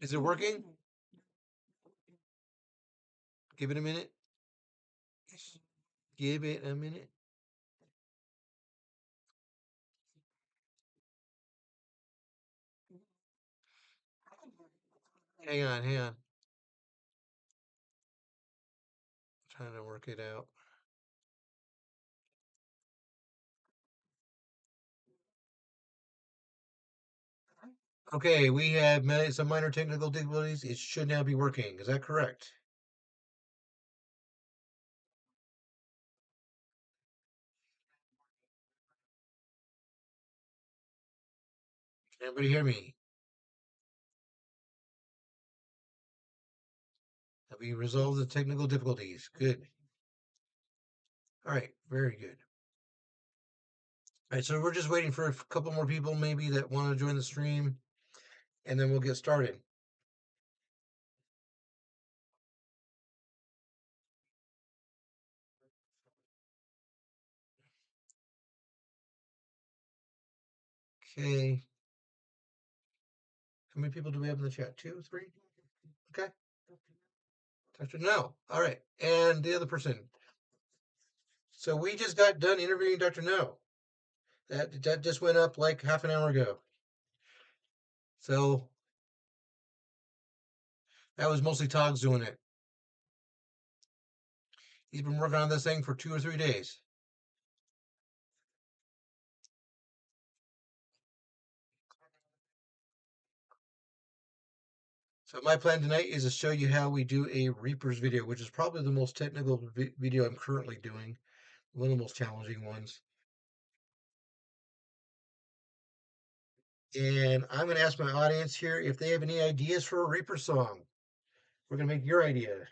Is it working? Give it a minute. Give it a minute. Hang on, hang on. Trying to work it out. Okay, we have some minor technical difficulties. It should now be working. Is that correct? Can everybody hear me? Have we resolved the technical difficulties? Good. All right, very good. All right, so we're just waiting for a couple more people maybe that want to join the stream, and then we'll get started. Okay. How many people do we have in the chat? 2, 3? Okay. Dr. No. All right. And the other person. So we just got done interviewing Dr. No. That just went up like half an hour ago. So that was mostly Todd's doing it. He's been working on this thing for 2 or 3 days. So my plan tonight is to show you how we do a Reapers video, which is probably the most technical video I'm currently doing. One of the most challenging ones. And I'm going to ask my audience here if they have any ideas for a Reaper song. We're going to make your idea.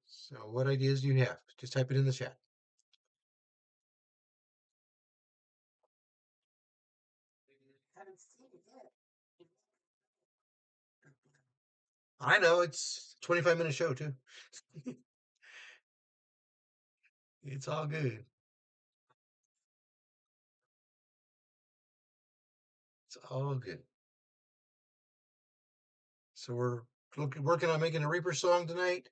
So what ideas do you have? Just type it in the chat. I know it's a 25-minute show too. It's all good. It's all good. So we're working on making a Reaper song tonight,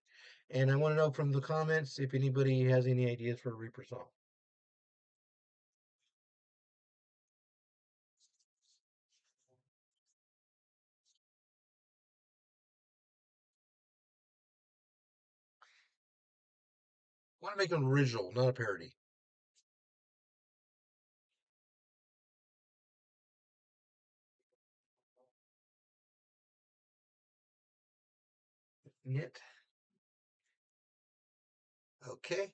and I want to know from the comments if anybody has any ideas for a Reaper song. I want to make an original, not a parody. Yet. Okay.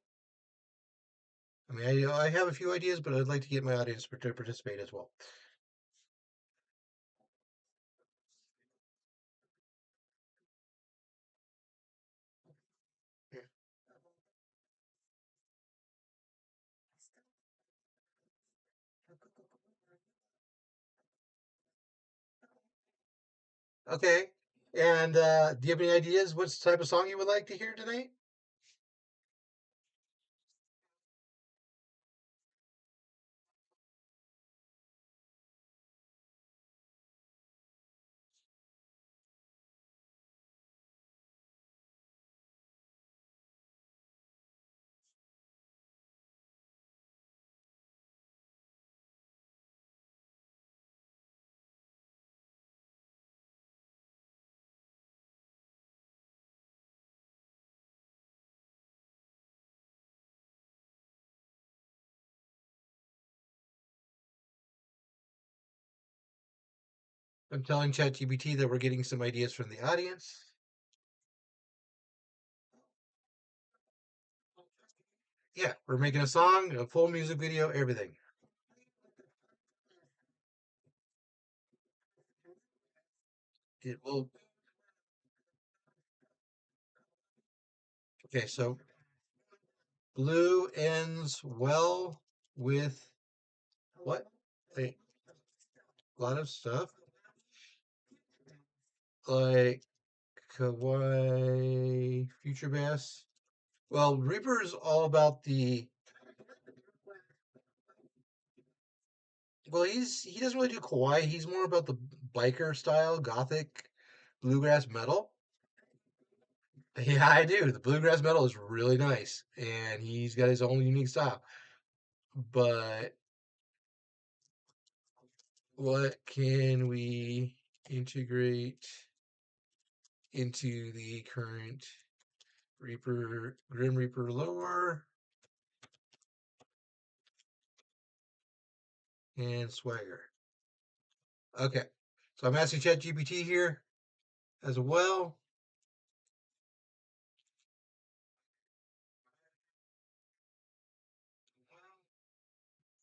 I mean, I have a few ideas, but I'd like to get my audience to participate as well. Yeah. Okay. And do you have any ideas? What type of song you would like to hear tonight? I'm telling ChatGPT that we're getting some ideas from the audience. Yeah, we're making a song, a full music video, everything. It will. Okay, so blue ends well with what? A lot of stuff like Kawaii Future Bass. Well, Reaper's all about the. Well, he doesn't really do kawaii. He's more about the biker style, gothic, bluegrass metal. Yeah, I do. The bluegrass metal is really nice, and he's got his own unique style. But what can we integrate into the current Grim Reaper lore and swagger? Okay, so I'm asking ChatGPT here as well.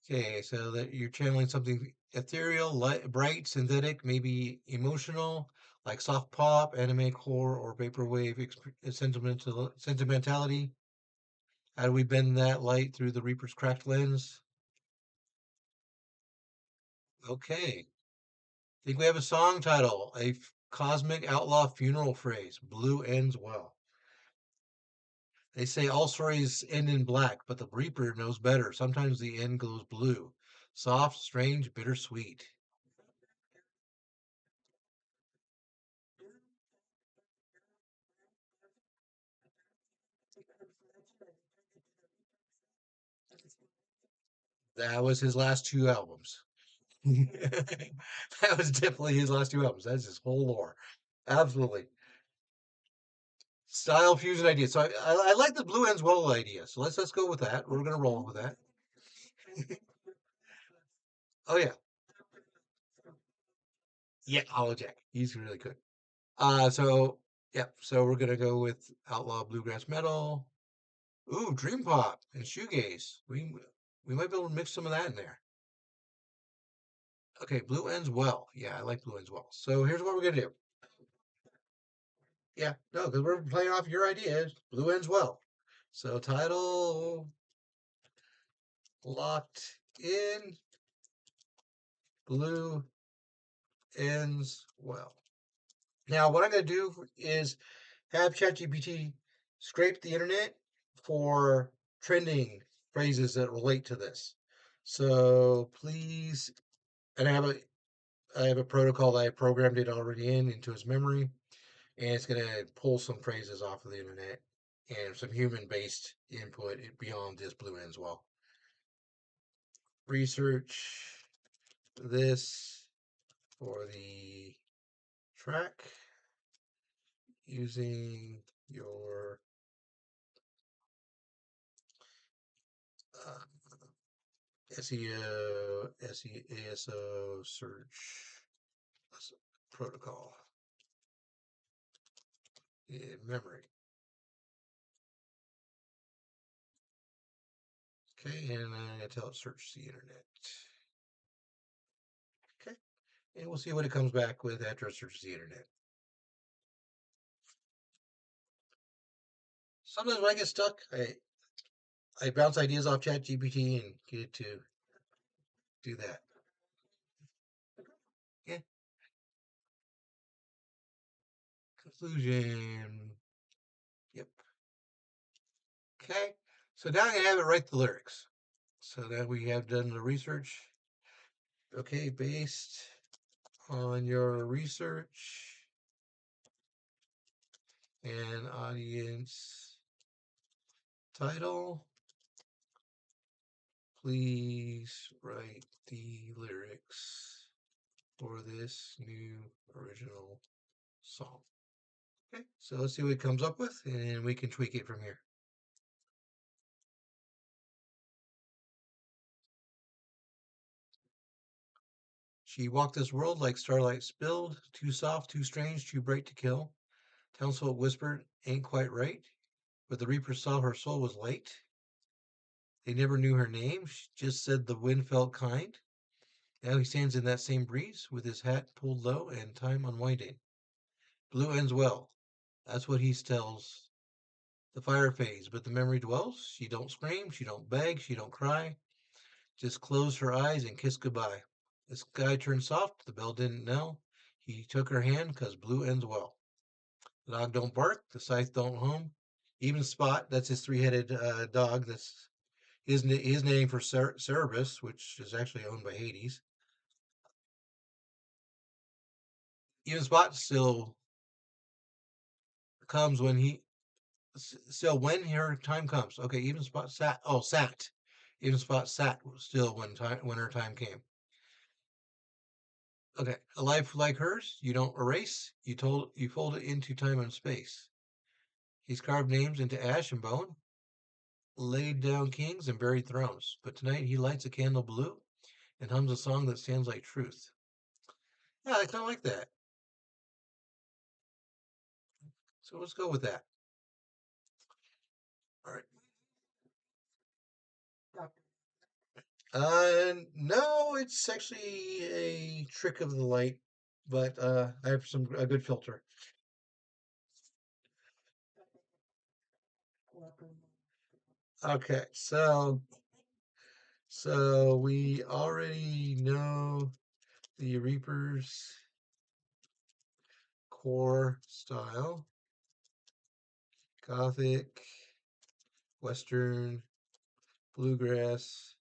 Okay, so that you're channeling something ethereal, light, bright, synthetic, maybe emotional, like soft pop, anime core, or vaporwave sentimentality. How do we bend that light through the Reaper's cracked lens? Okay, I think we have a song title, cosmic outlaw funeral phrase. Blue ends well. They say all stories end in black, but the Reaper knows better. Sometimes the end goes blue. Soft, strange, bittersweet. That was his last two albums. That was definitely his last two albums. That's his whole lore. Absolutely. Style fusion idea. So I like the blue ends well idea. So let's go with that. We're gonna roll with that. Oh yeah. Yeah, Hollow Jack. He's really good. So yep. So we're gonna go with outlaw bluegrass metal. Ooh, dream pop and shoegaze. We might be able to mix some of that in there. Okay, blue ends well. Yeah, I like blue ends well. So here's what we're gonna do. Yeah, no, because we're playing off your ideas. Blue ends well. So title locked in. Blue ends well. Now, what I'm going to do is have ChatGPT scrape the internet for trending phrases that relate to this. So please, and I have a protocol that I programmed it already into his memory, and it's going to pull some phrases off of the internet and some human-based input beyond this blue ends well. Research this for the track using your SEO, ASO search protocol in memory. Okay, and I'm going to tell it search the internet. Okay, and we'll see what it comes back with after it searches the internet. Sometimes when I get stuck, I bounce ideas off ChatGPT and get it to do that. Yeah. Conclusion. Yep. Okay. So now I'm gonna have it write the lyrics. So that we have done the research. Okay, based on your research and audience title, please write the lyrics for this new original song. Okay, so let's see what it comes up with, and we can tweak it from here. She walked this world like starlight spilled, too soft, too strange, too bright to kill. Townsfolk whispered, ain't quite right, but the reaper saw her soul was light. They never knew her name, she just said the wind felt kind. Now he stands in that same breeze, with his hat pulled low and time unwinding. Blue ends well, that's what he tells. The fire fades, but the memory dwells. She don't scream, she don't beg, she don't cry. Just closed her eyes and kissed goodbye. The sky turned soft, the bell didn't knell. He took her hand, 'cause blue ends well. The dog don't bark, the scythe don't hum. Even Spot, that's his three-headed dog. That's his name for Cerebus, which is actually owned by Hades. Even Spot still comes when he still when her time comes. Okay, even Spot sat. Oh, sat. Even Spot sat still when her time came. Okay, a life like hers, you don't erase. You fold it into time and space. He's carved names into ash and bone, laid down kings and buried thrones. But tonight he lights a candle blue and hums a song that stands like truth. Yeah, I kind of like that. So let's go with that. All right. No, it's actually a trick of the light, but I have a good filter. Okay, so we already know the Reaper's core style: Gothic, Western, bluegrass,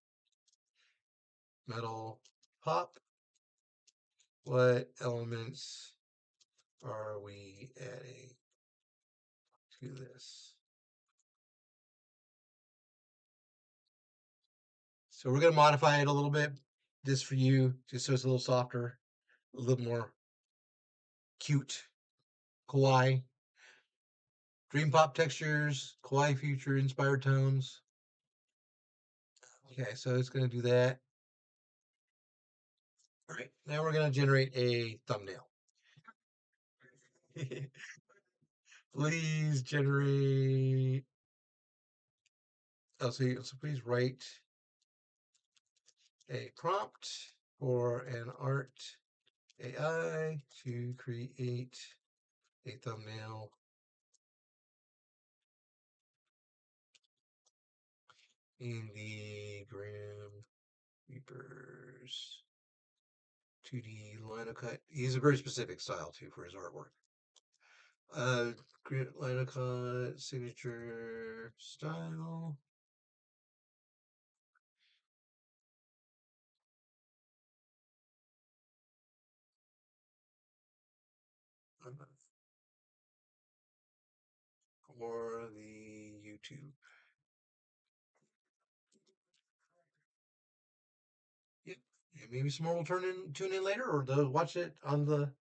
metal, pop. What elements are we adding to this? So we're going to modify it a little bit just for you, just so it's a little softer, a little more cute, kawaii. Dream pop textures, kawaii future inspired tones. Okay, so it's going to do that. All right, now we're going to generate a thumbnail. Please generate. Oh, so please write a prompt for an art AI to create a thumbnail in the Grim Reaper's 2D line of cut. He's a very specific style too for his artwork. Line of cut signature style. For the YouTube. Yep. And maybe some more will tune in later, or they'll watch it on the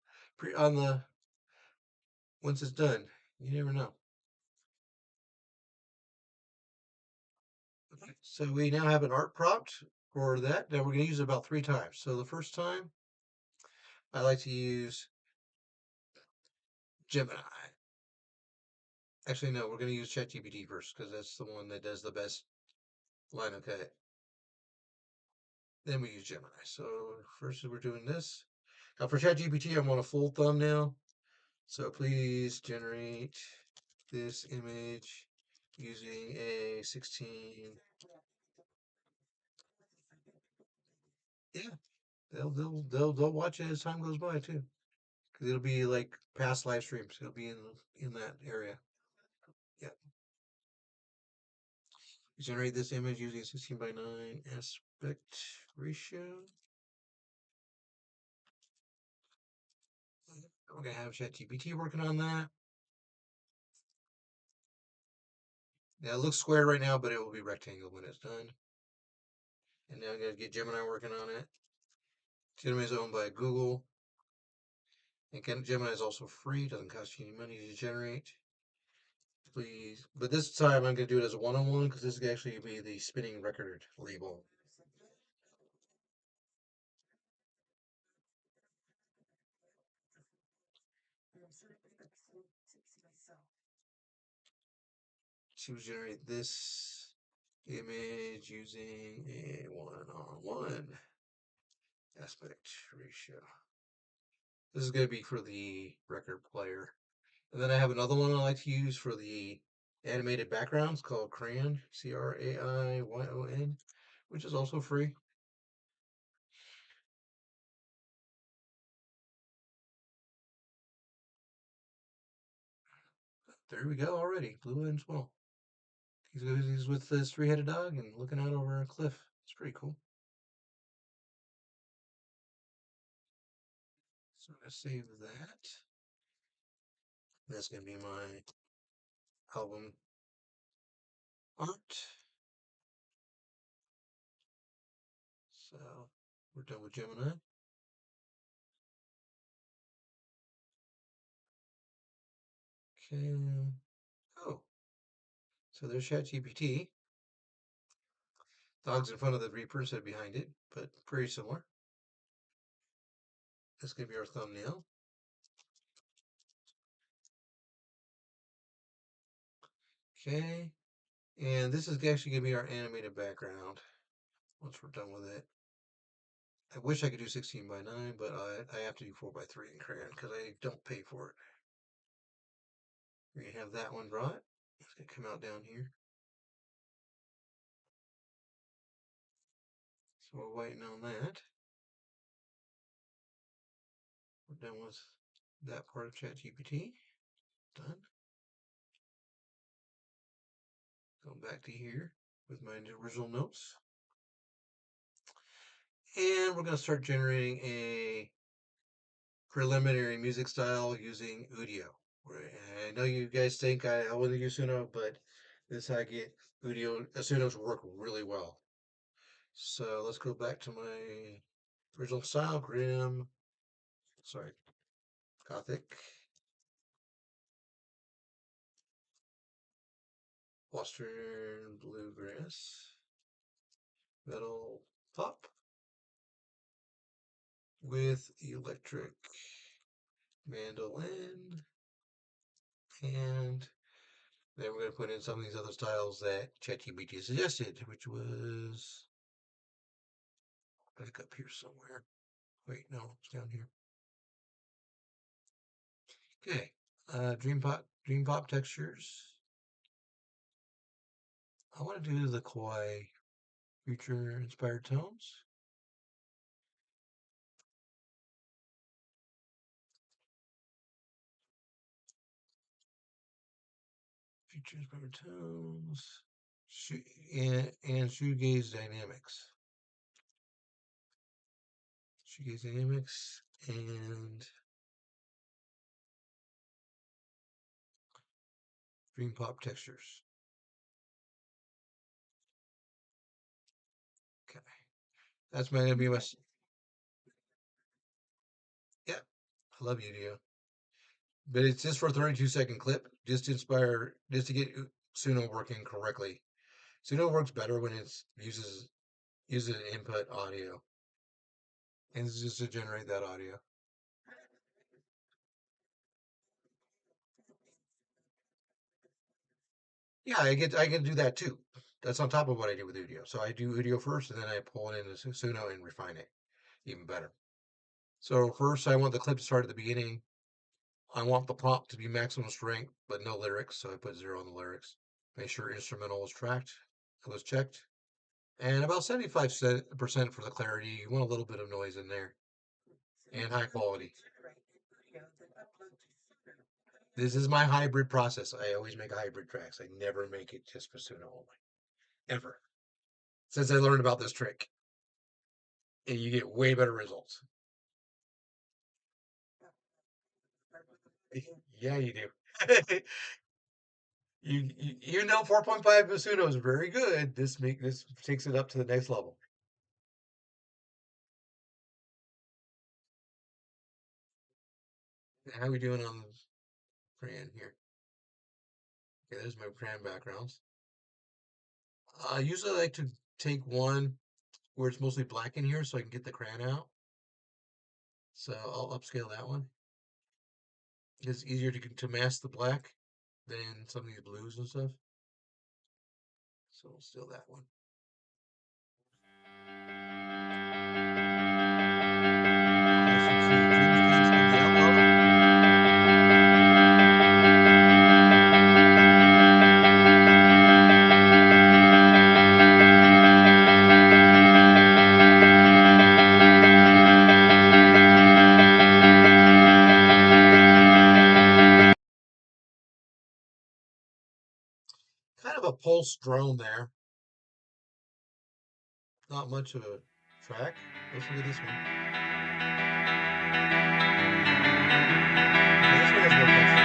once it's done. You never know. Okay. So we now have an art prompt for that. Now we're going to use it about 3 times. So the first time, I like to use Gemini. Actually, no, we're going to use ChatGPT first because that's the one that does the best line of cut. Then we use Gemini. So first we're doing this. Now for ChatGPT, I want a full thumbnail. So please generate this image using a 16. Yeah, they'll watch it as time goes by too, because it'll be like past live streams. It'll be in that area. Yeah. Generate this image using 16:9 aspect ratio. We're gonna have ChatGPT working on that. Yeah, it looks square right now, but it will be rectangle when it's done. And now I'm gonna get Gemini working on it. Gemini is owned by Google. And Gemini is also free, doesn't cost you any money to generate. Please. But this time I'm going to do it as a one-on-one because this is actually be the spinning record label. To generate this image using a one-on-one aspect ratio. This is going to be for the record player. And then I have another one I like to use for the animated backgrounds called Crayon, Craiyon, which is also free. There we go already. Blue and small. He's with this three-headed dog and looking out over a cliff. It's pretty cool. So I'm going to save that. That's going to be my album art. So we're done with Gemini. Okay. Oh. So there's ChatGPT. Dog's in front of the Reaper instead of behind it, but pretty similar. That's going to be our thumbnail. Okay. And this is actually going to be our animated background once we're done with it. I wish I could do 16 by 9, but I have to do 4 by 3 in crayon because I don't pay for it. We're going to have that one brought. It's going to come out down here. So we're waiting on that. We're done with that part of ChatGPT. Done. Go back to here with my original notes. And we're going to start generating a preliminary music style using Udio. I know you guys think I want to use Suno, but this is how I get Udio, Suno to work really well. So let's go back to my original style, Gothic, Western Bluegrass, Metal Pop with electric mandolin, and then we're going to put in some of these other styles that ChatGPT suggested, which was back up here somewhere. Wait, no, it's down here. Okay, Dream Pop textures. I want to do the kawaii future inspired tones. Future inspired tones. And shoegaze dynamics. Shoegaze dynamics and Dream Pop textures. Okay, that's gonna be my. Yeah, I love Udio, but it's just for a 32-second clip, just to get Suno working correctly. Suno works better when it uses input audio, and it's just to generate that audio. Yeah, I get to do that too. That's on top of what I do with Udio. So I do Udio first, and then I pull it into Suno and refine it even better. So first, I want the clip to start at the beginning. I want the prompt to be maximum strength, but no lyrics. So I put 0 on the lyrics. Make sure instrumental was tracked. It was checked. And about 75% for the clarity. You want a little bit of noise in there and high quality. This is my hybrid process. I always make hybrid tracks. I never make it just for Suno only. Ever. Since I learned about this trick. And you get way better results. Yeah, you do. you know 4.5 Suno is very good. This takes it up to the next level. How are we doing on crayon here? Okay, there's my crayon backgrounds. I usually like to take one where it's mostly black in here so I can get the crayon out. So I'll upscale that one. It's easier to mask the black than some of these blues and stuff. So we'll steal that one. kind of a pulse drone there. Not much of a track. Let's look at this one. Okay, this one has more pulse.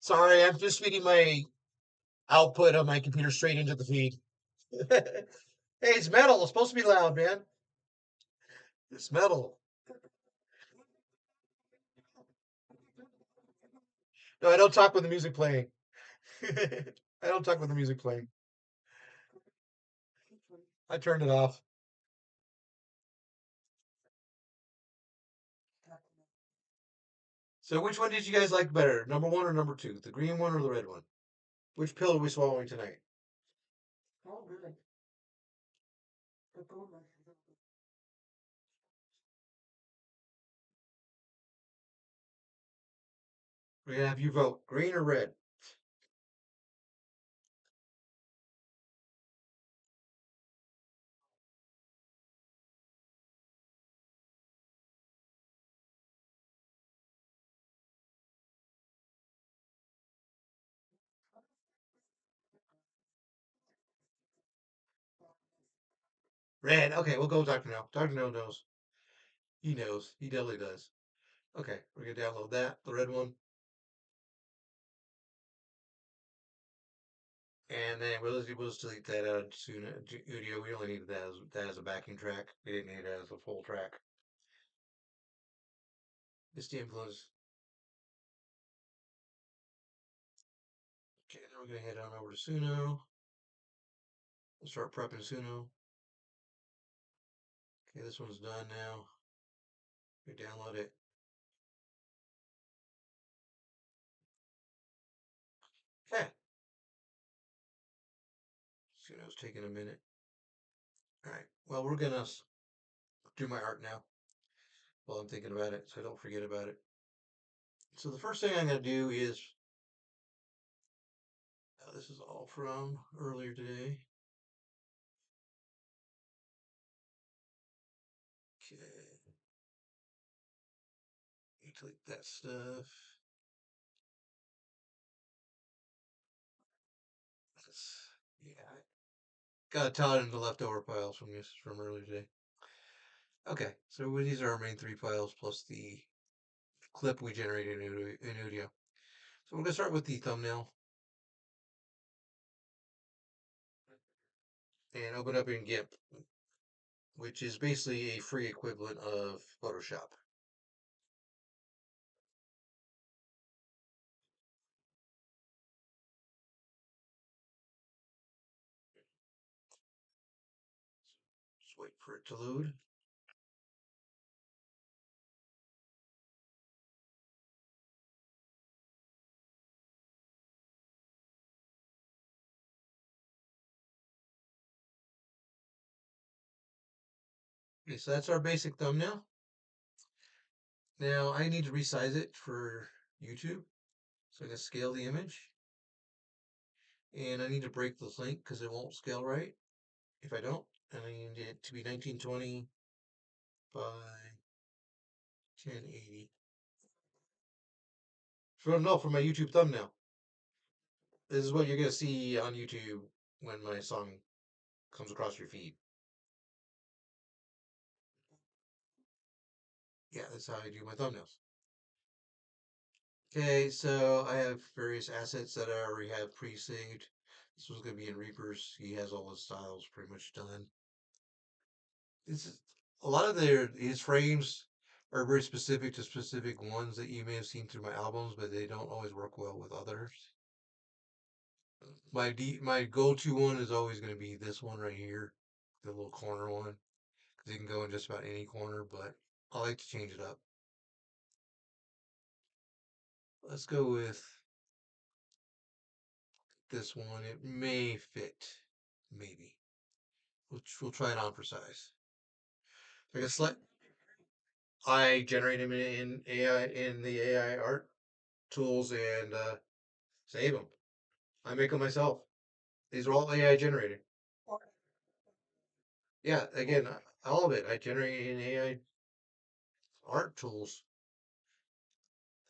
Sorry, I'm just feeding my output on my computer straight into the feed. Hey, it's metal. It's supposed to be loud, man. It's metal. No, I don't talk with the music playing. I don't talk with the music playing. I turned it off. So which one did you guys like better? Number one or number two? The green one or the red one? Which pill are we swallowing tonight? We're gonna have you vote green or red. Red. Okay, we'll go with Dr. No. Dr. No knows. He knows. He definitely does. Okay, we're gonna download that, the red one. And then we'll just delete that out of Suno Audio. We only needed that as a backing track. We didn't need it as a full track. It's the influence. Okay, now we're gonna head on over to Suno. We'll start prepping Suno. Okay, this one's done now. We download it. Okay. Suno's taking a minute. All right. Well, we're gonna do my art now while I'm thinking about it, so I don't forget about it. So the first thing I'm gonna do is this is all from earlier today. Okay. Delete that stuff. Yeah, I got a ton of the leftover files from earlier today. Okay, so these are our main three files plus the clip we generated in Audio. So we're gonna start with the thumbnail and open up in GIMP, which is basically a free equivalent of Photoshop. Just wait for it to load. Okay, so that's our basic thumbnail. Now I need to resize it for YouTube. So I'm gonna scale the image. And I need to break this link because it won't scale right if I don't. And I need it to be 1920 by 1080. For my YouTube thumbnail. This is what you're gonna see on YouTube when my song comes across your feed. Yeah, that's how I do my thumbnails. Okay, so I have various assets that I already have pre-saved. This one's gonna be in Reaper's. He has all his styles pretty much done. This is a lot of his frames are very specific to specific ones that you may have seen through my albums, but they don't always work well with others. My go-to one is always going to be this one right here, the little corner one, because it can go in just about any corner, but I like to change it up. Let's go with this one. It may fit, maybe. We'll try it on for size. I guess I generate them in AI in the AI art tools and save them. I make them myself. These are all AI generated. Yeah, again, all of it. I generate in AI art tools.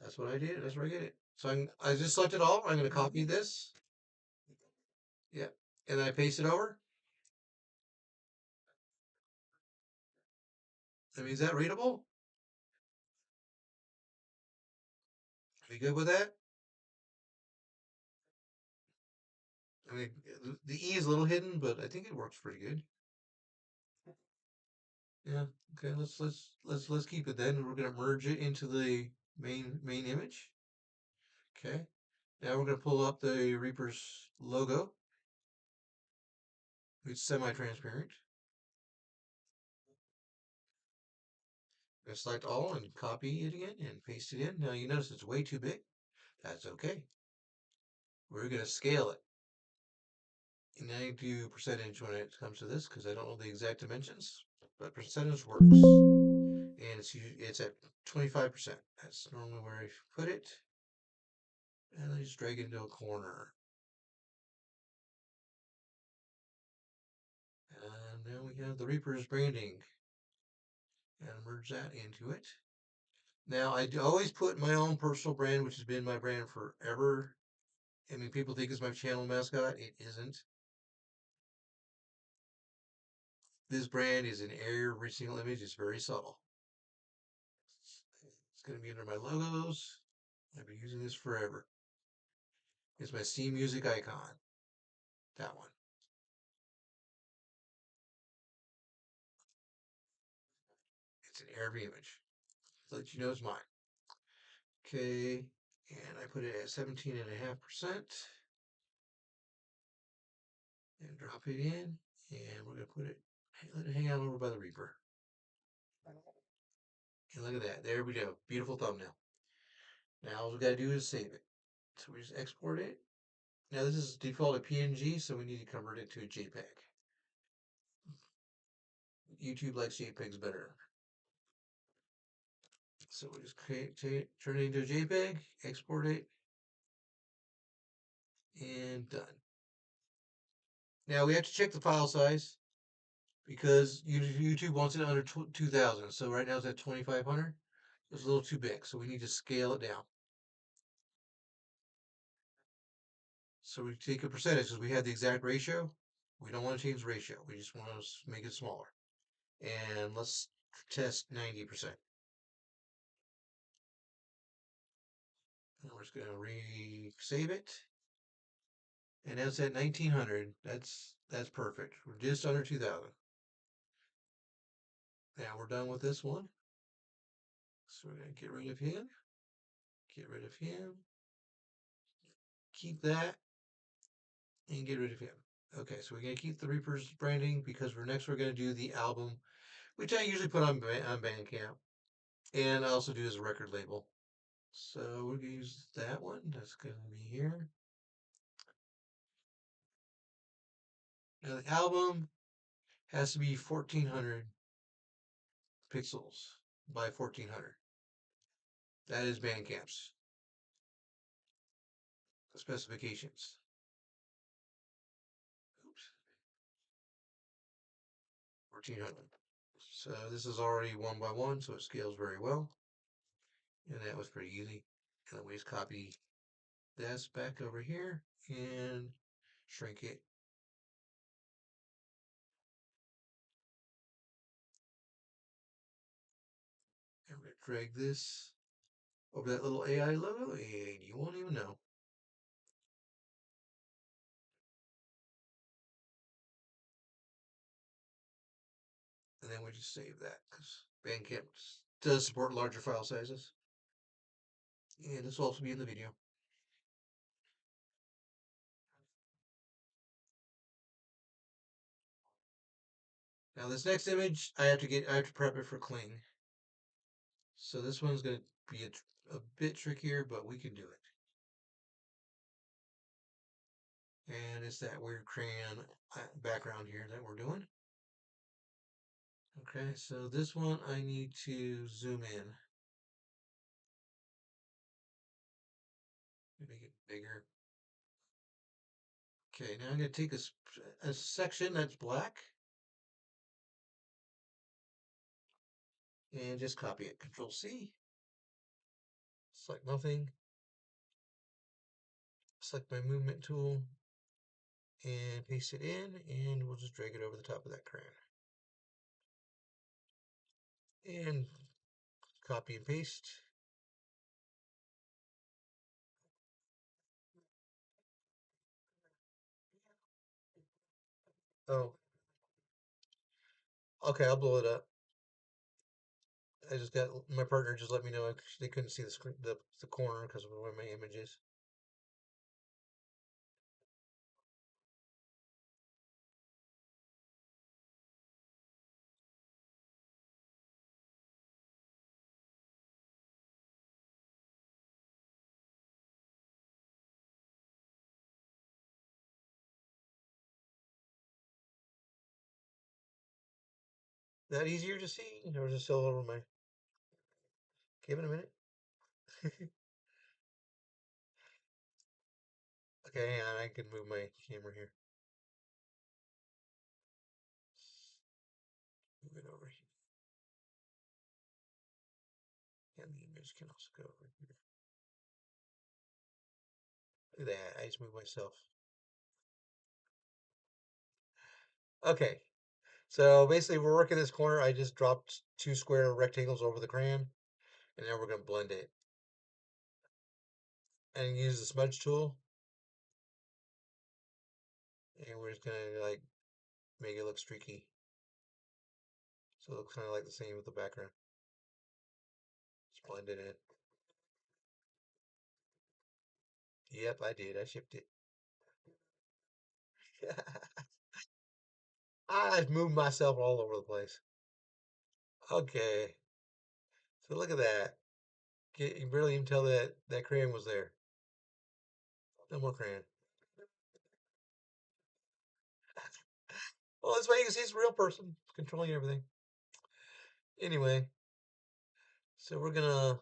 That's what I did. That's where I get it. So I just select it all. I'm going to copy this. Yeah. And then I paste it over. I mean, is that readable? Are you good with that? I mean, the E is a little hidden, but I think it works pretty good. Yeah. Okay. Let's keep it then. We're gonna merge it into the main image. Okay. Now we're gonna pull up the Reaper's logo. It's semi-transparent. I'm gonna select all and copy it again and paste it in. Now you notice it's way too big. That's okay. We're gonna scale it. And I do percentage when it comes to this because I don't know the exact dimensions, but percentage works. And it's at 25%. That's normally where I put it. And I just drag it into a corner. And now we have the Reaper's branding. And merge that into it. Now I do always put my own personal brand, which has been my brand forever. I mean, people think it's my channel mascot. It isn't. This brand is in every single image. It's very subtle. It's going to be under my logos. I've been using this forever. It's my Steam Music icon. That one. It's in every image. Let you know it's mine. Okay, and I put it at 17.5% and drop it in. And we're going to let it hang out over by the Reaper. And look at that. There we go. Beautiful thumbnail. Now all we got to do is save it. So we just export it. Now this is default a PNG, so we need to convert it to a JPEG. YouTube likes JPEGs better. So we just turn it into a JPEG, export it, and done. Now we have to check the file size because YouTube wants it under 2000. So right now it's at 2500. It's a little too big, so we need to scale it down. So we take a percentage because we have the exact ratio. We don't want to change the ratio. We just want to make it smaller. And let's test 90%. And we're just going to save it. And that's at 1900. That's perfect. We're just under 2000. Now we're done with this one. So we're going to get rid of him. Get rid of him. Keep that. And get rid of him. Okay, so we're going to keep the Reaper's branding because we're going to do the album, which I usually put on Bandcamp. And I also do as a record label. So we're going to use that one. That's going to be here. Now the album has to be 1400 pixels by 1400. That is Bandcamp's specifications. Oops. 1400. So this is already 1:1, so it scales very well. And that was pretty easy. And then we just copy this back over here and shrink it. And we're going to drag this over that little AI logo, and you won't even know. And then we just save that because Bandcamp does support larger file sizes. And this will also be in the video. Now this next image, I have to prep it for cling. So this one's going to be a bit trickier, but we can do it. And it's that weird crayon background here that we're doing. Okay, so this one I need to zoom in. Make it bigger. Okay, now I'm going to take a section that's black and just copy it. Control C, select nothing, select my movement tool, and paste it in, and we'll just drag it over the top of that crayon. And copy and paste. Oh, okay, I'll blow it up. I just got my partner just let me know they couldn't see the screen, the corner because of where my image is. That easier to see, or is it still over my? Give it a minute. Okay, hang on, I can move my camera here. Move it over here. And the image can also go over here. Look at that, I just moved myself. Okay, so basically we're working this corner. I just dropped 2 square rectangles over the crayon, and now we're going to blend it. And use the smudge tool, and we're just going to like make it look streaky. So it looks kind of like the same with the background. Just blend it in. Yep, I did. I shipped it. I moved myself all over the place. Okay, so look at that. You can barely even tell that that crayon was there. No more crayon. Well, this way you can see it's a real person controlling everything. Anyway, so we're gonna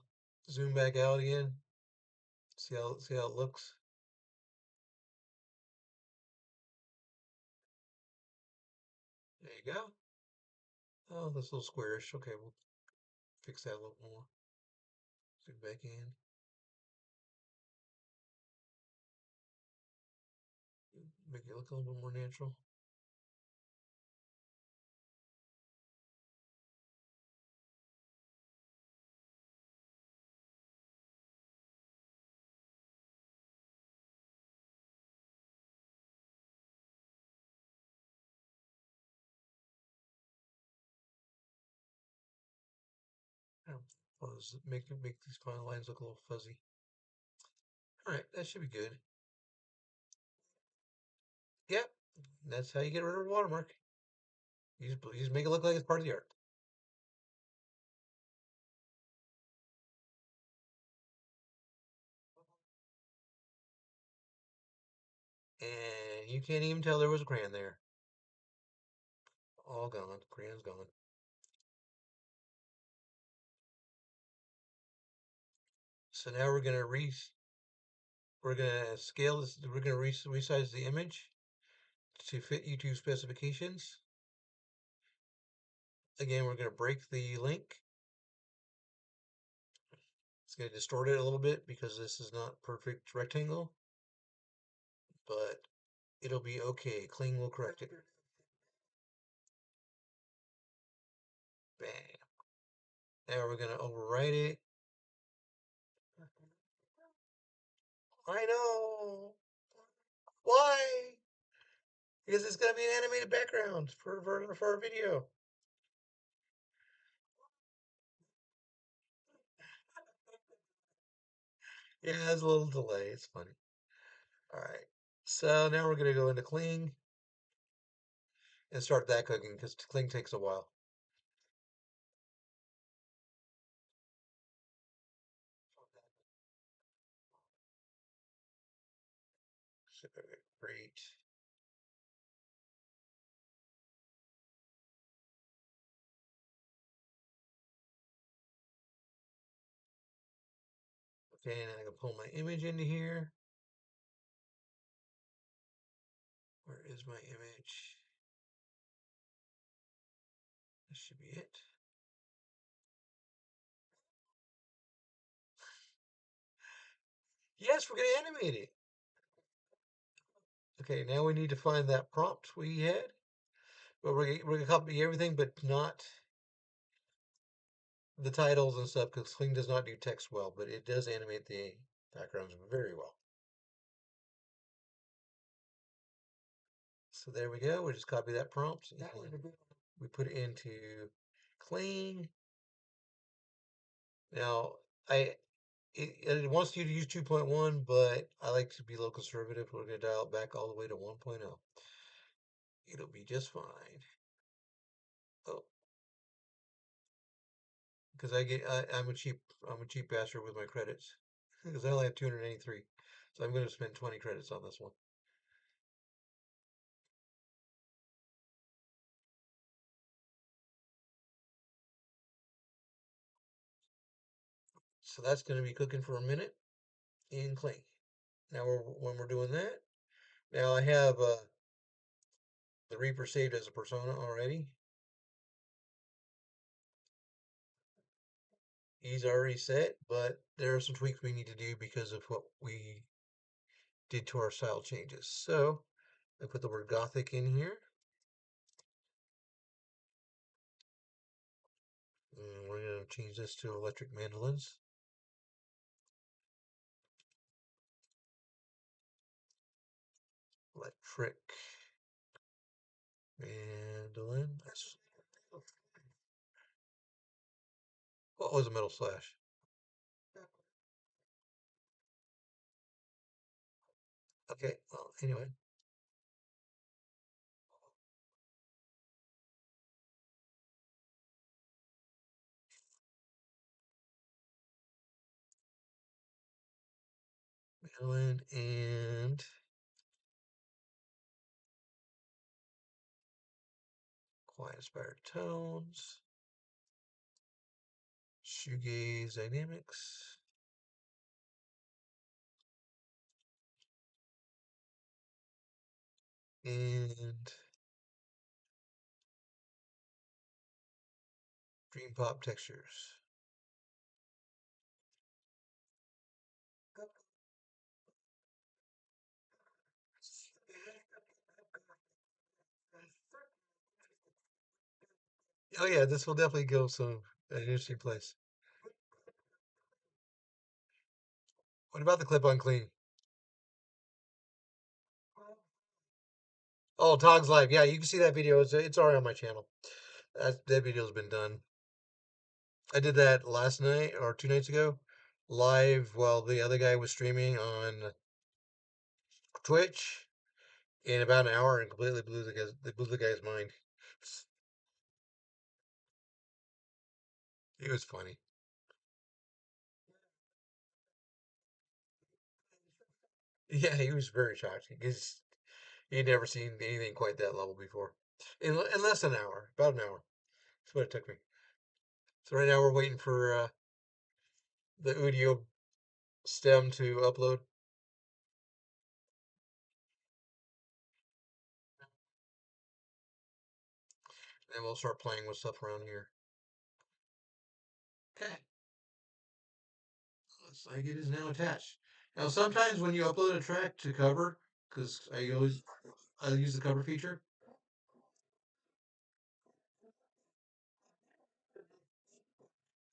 zoom back out again. See how it looks. There you go. Oh, this little squarish. Okay, we'll fix that a little more. Zoom back in. Make it look a little bit more natural. Make these fine lines look a little fuzzy. All right, that should be good. Yep, that's how you get rid of a watermark. You just make it look like it's part of the art. And you can't even tell there was a crayon there. All gone. Crayon's gone. So now we're gonna scale this. We're gonna resize the image to fit YouTube specifications. Again, we're gonna break the link. It's gonna distort it a little bit because this is not perfect rectangle, but it'll be okay. Kling will correct it. Bam. Now we're gonna overwrite it. I know. Why? Because it's gonna be an animated background for a video. Yeah, there's a little delay. It's funny. All right. So now we're gonna go into Kling and start that cooking because Kling takes a while. So, great. Okay, and I can pull my image into here. Where is my image? This should be it. Yes, we're going to animate it. Okay, now we need to find that prompt we had. But we're going to copy everything, but not the titles and stuff, because Sling does not do text well, but it does animate the backgrounds very well. So there we go. We just copy that prompt. We put it into clean. Now, it wants you to use 2.1, but I like to be a little conservative. We're going to dial it back all the way to 1.0. It'll be just fine. Oh, because I'm a cheap bastard with my credits because I only have 283, so I'm going to spend 20 credits on this one. So that's going to be cooking for a minute in clean. Now when we're doing that, now I have the Reaper saved as a persona already. He's already set, but there are some tweaks we need to do because of what we did to our style changes. So I put the word Gothic in here. And we're going to change this to electric mandolins. Electric mandolin. What was a middle slash? Okay, well, anyway. Mandolin and quiet inspired tones. Shoegaze dynamics. And dream pop textures. Oh yeah, this will definitely go some an interesting place. What about the clip on clean? Oh, Togg's live. Yeah, you can see that video. It's already on my channel. That video's been done. I did that last night or 2 nights ago, live while the other guy was streaming on Twitch in about an hour, and completely blew the guy's mind. It was funny. Yeah, he was very shocked because he'd never seen anything quite that level before. In less than an hour, about an hour. That's what it took me. So right now we're waiting for the audio stem to upload. And we'll start playing with stuff around here. Okay. Looks like it is now attached. Now sometimes when you upload a track to cover, because I use the cover feature.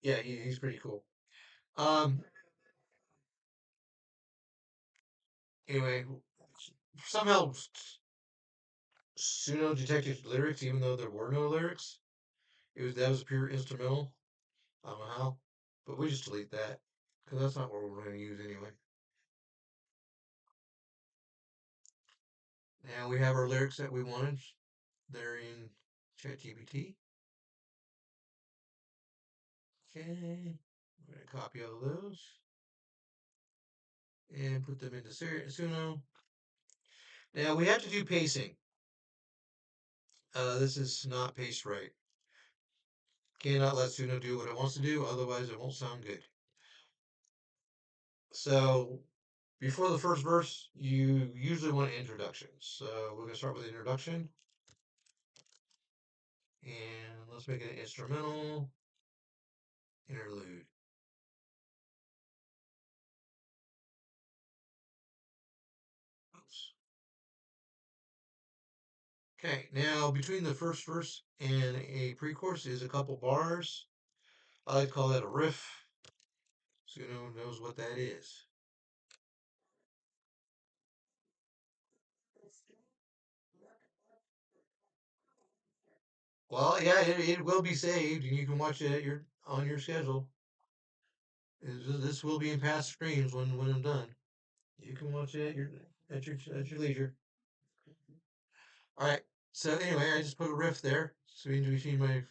Yeah, he's pretty cool. Um. Anyway, somehow Suno detected lyrics even though there were no lyrics. That was pure instrumental. I don't know how, but we just delete that because that's not what we're going to use anyway. Now we have our lyrics that we wanted. They're in ChatGPT. Okay, I'm going to copy all those and put them into Suno. Now we have to do pacing. This is not paced right. Cannot let Suno do what it wants to do, otherwise it won't sound good. So Before the first verse, you usually want an introduction. So we're gonna start with the introduction, and let's make it an instrumental interlude. Oops. Okay, now between the first verse and a pre-chorus is a couple bars. I like to call that a riff. Suno knows what that is. Well, yeah, it will be saved, and you can watch it at on your schedule. This will be in past streams when I'm done. You can watch it at your leisure. All right. So anyway, I just put a riff there, so in between my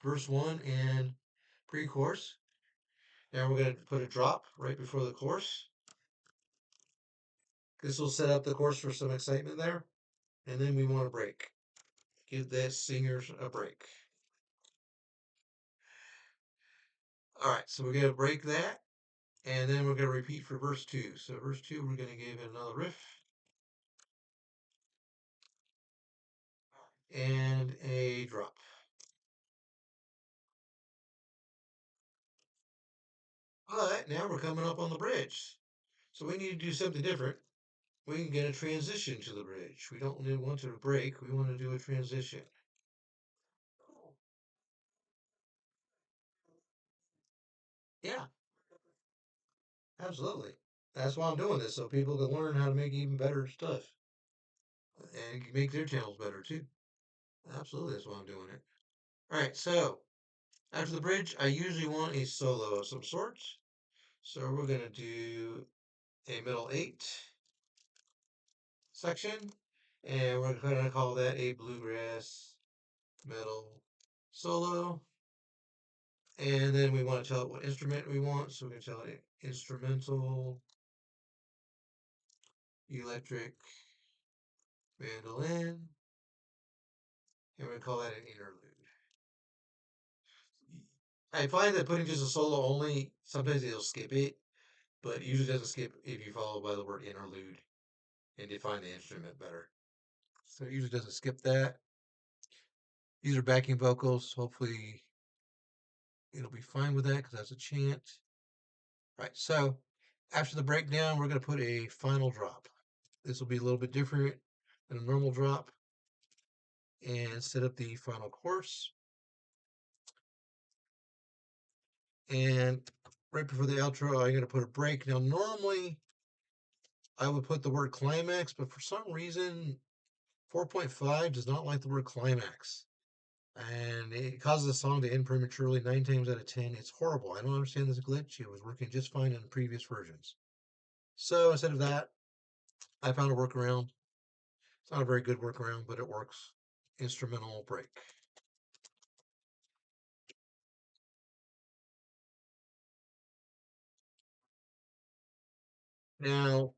verse one and pre-chorus. Now we're gonna put a drop right before the chorus. This will set up the chorus for some excitement there, and then we want a break. Give that singer a break. All right, so we're gonna break that, and then we're gonna repeat for verse two. So verse two, we're gonna give it another riff and a drop. But now we're coming up on the bridge, so we need to do something different. We can get a transition to the bridge. We don't want to break. We want to do a transition. Yeah, absolutely. That's why I'm doing this, so people can learn how to make even better stuff and make their channels better too. Absolutely, that's why I'm doing it. All right, so after the bridge, I usually want a solo of some sorts. So we're gonna do a middle eight section, and we're gonna call that a bluegrass metal solo. And then we want to tell it what instrument we want, so we're gonna tell it instrumental, electric, mandolin, and we're gonna call that an interlude. I find that putting just a solo only, sometimes it'll skip it, but it usually doesn't skip if you follow by the word interlude and define the instrument better. So it usually doesn't skip that. These are backing vocals. Hopefully it'll be fine with that because that's a chant. All right, so after the breakdown, we're going to put a final drop. This will be a little bit different than a normal drop and set up the final chorus. And right before the outro, I'm going to put a break. Now, normally I would put the word climax, but for some reason, 4.5 does not like the word climax. And it causes the song to end prematurely 9 times out of 10. It's horrible. I don't understand this glitch. It was working just fine in previous versions. So instead of that, I found a workaround. It's not a very good workaround, but it works. Instrumental break. Now,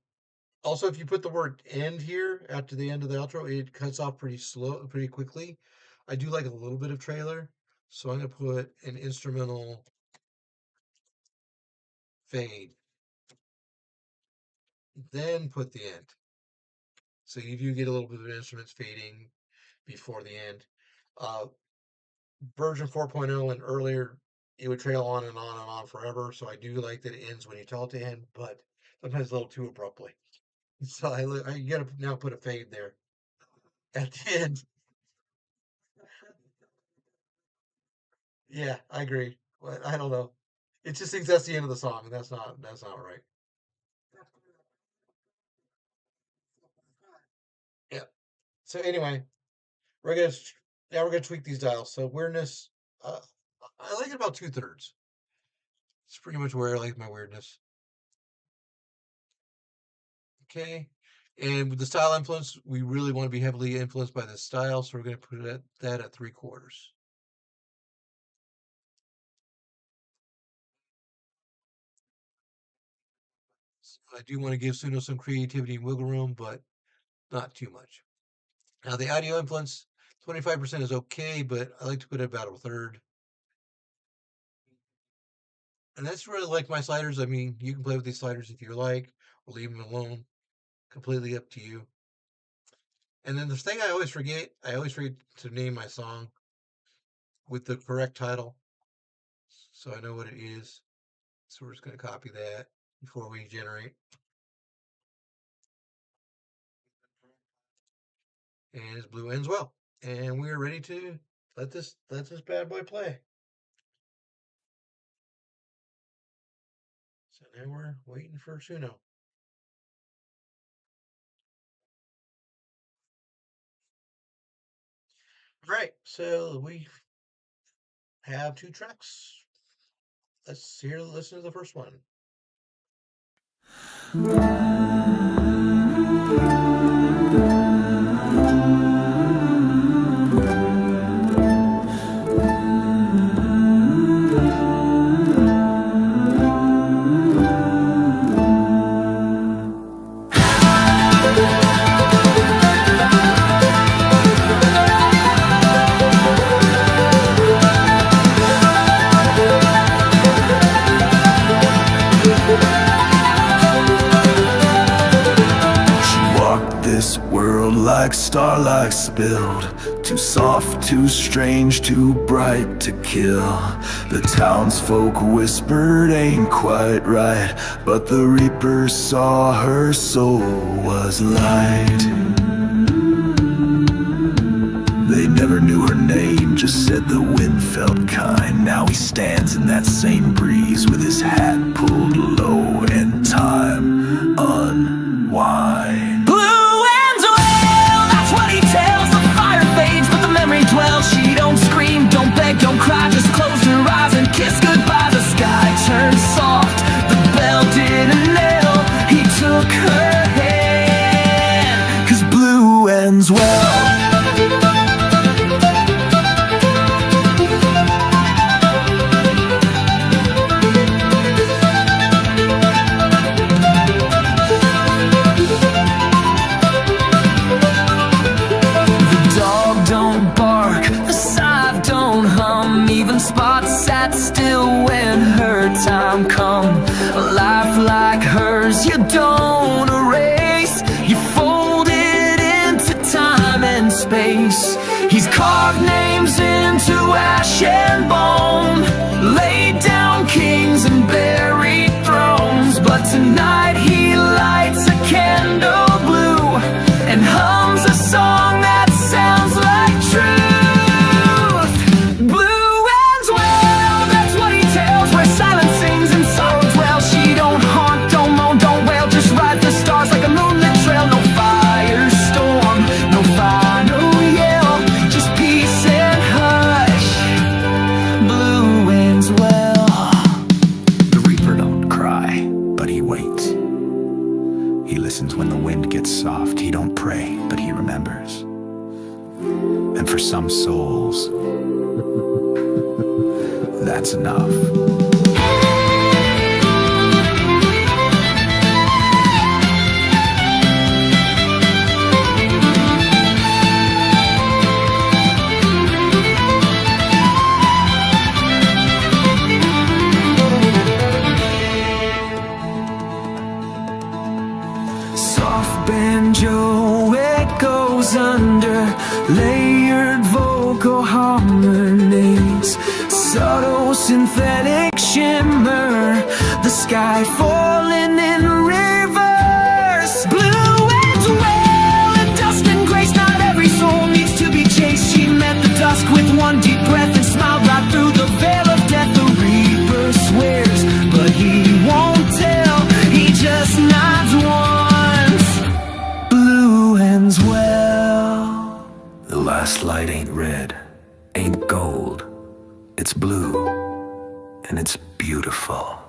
also, if you put the word end here after the end of the outro, it cuts off pretty quickly. I do like a little bit of trailer, so I'm going to put an instrumental fade, then put the end. So you do get a little bit of instruments fading before the end. Uh, version 4.0 and earlier, it would trail on and on and on forever. So I do like that it ends when you tell it to end, but sometimes a little too abruptly. So I gotta now put a fade there at the end. Yeah, I agree. But I don't know. It just thinks that's the end of the song, and that's not right. Yeah. So anyway, we're gonna now we're gonna tweak these dials. So weirdness, uh, I like it about 2/3. It's pretty much where I like my weirdness. Okay. And with the style influence, we really want to be heavily influenced by the style, so we're going to put that at 3/4. So I do want to give Suno some creativity and wiggle room, but not too much. Now the audio influence, 25% is okay, but I like to put it about a third. And that's really like my sliders. I mean, you can play with these sliders if you like, or leave them alone. Completely up to you. And then the thing I always forget to name my song with the correct title, so I know what it is. So we're just going to copy that before we generate. And it's Blue Ends Well. And we're ready to let this bad boy play. So now we're waiting for Suno. All right, so we have 2 tracks. Listen to the first one. Like starlight spilled, too soft, too strange, too bright to kill. The townsfolk whispered ain't quite right, but the reaper saw her soul was light. They never knew her name, just said the wind felt kind. Now he stands in that same breeze with his hat pulled low and time unwind. She don't scream, don't beg, don't cry, just close her eyes and kiss goodbye. The sky turned soft, the bell didn't kneel. He took her hand, 'cause blue ends well. Time come, a life like hers you don't erase. You fold it into time and space. He's carved names into ash and bone, laid down kings and buried thrones. But tonight he lights a candle blue and hums a song that sounds like truth. Soft, he don't pray, but he remembers. And for some souls, that's enough. Banjo, it goes under layered vocal harmonies, subtle synthetic shimmer, the sky falling in reverse. Blue ends well in dust and grace. Not every soul needs to be chased. She met the dusk with one deep breath and smiled right through the veil of death. The reaper swears, but he won't tell. He just nods once. Well, the last light ain't red, ain't gold, it's blue, and it's beautiful.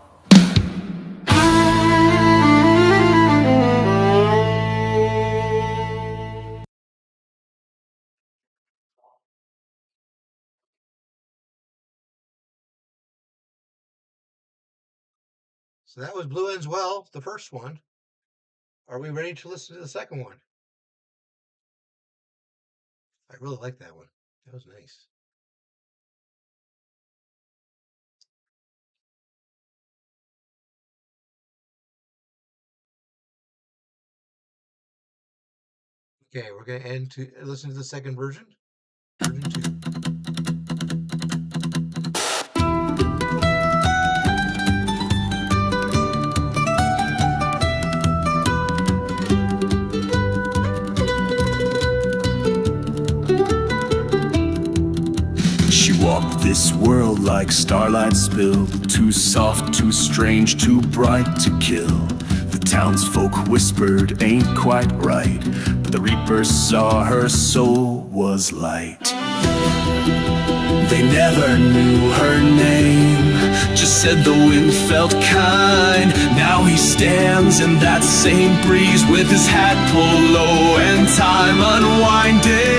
So that was Blue Ends Well, the first one. Are we ready to listen to the second one? I really like that one. That was nice. Okay, we're gonna end to listen to the second version, version 2. She walked this world like starlight spilled, too soft, too strange, too bright to kill. The townsfolk whispered, ain't quite right, but the reapers saw her soul was light. They never knew her name, just said the wind felt kind. Now he stands in that same breeze with his hat pulled low and time unwinding.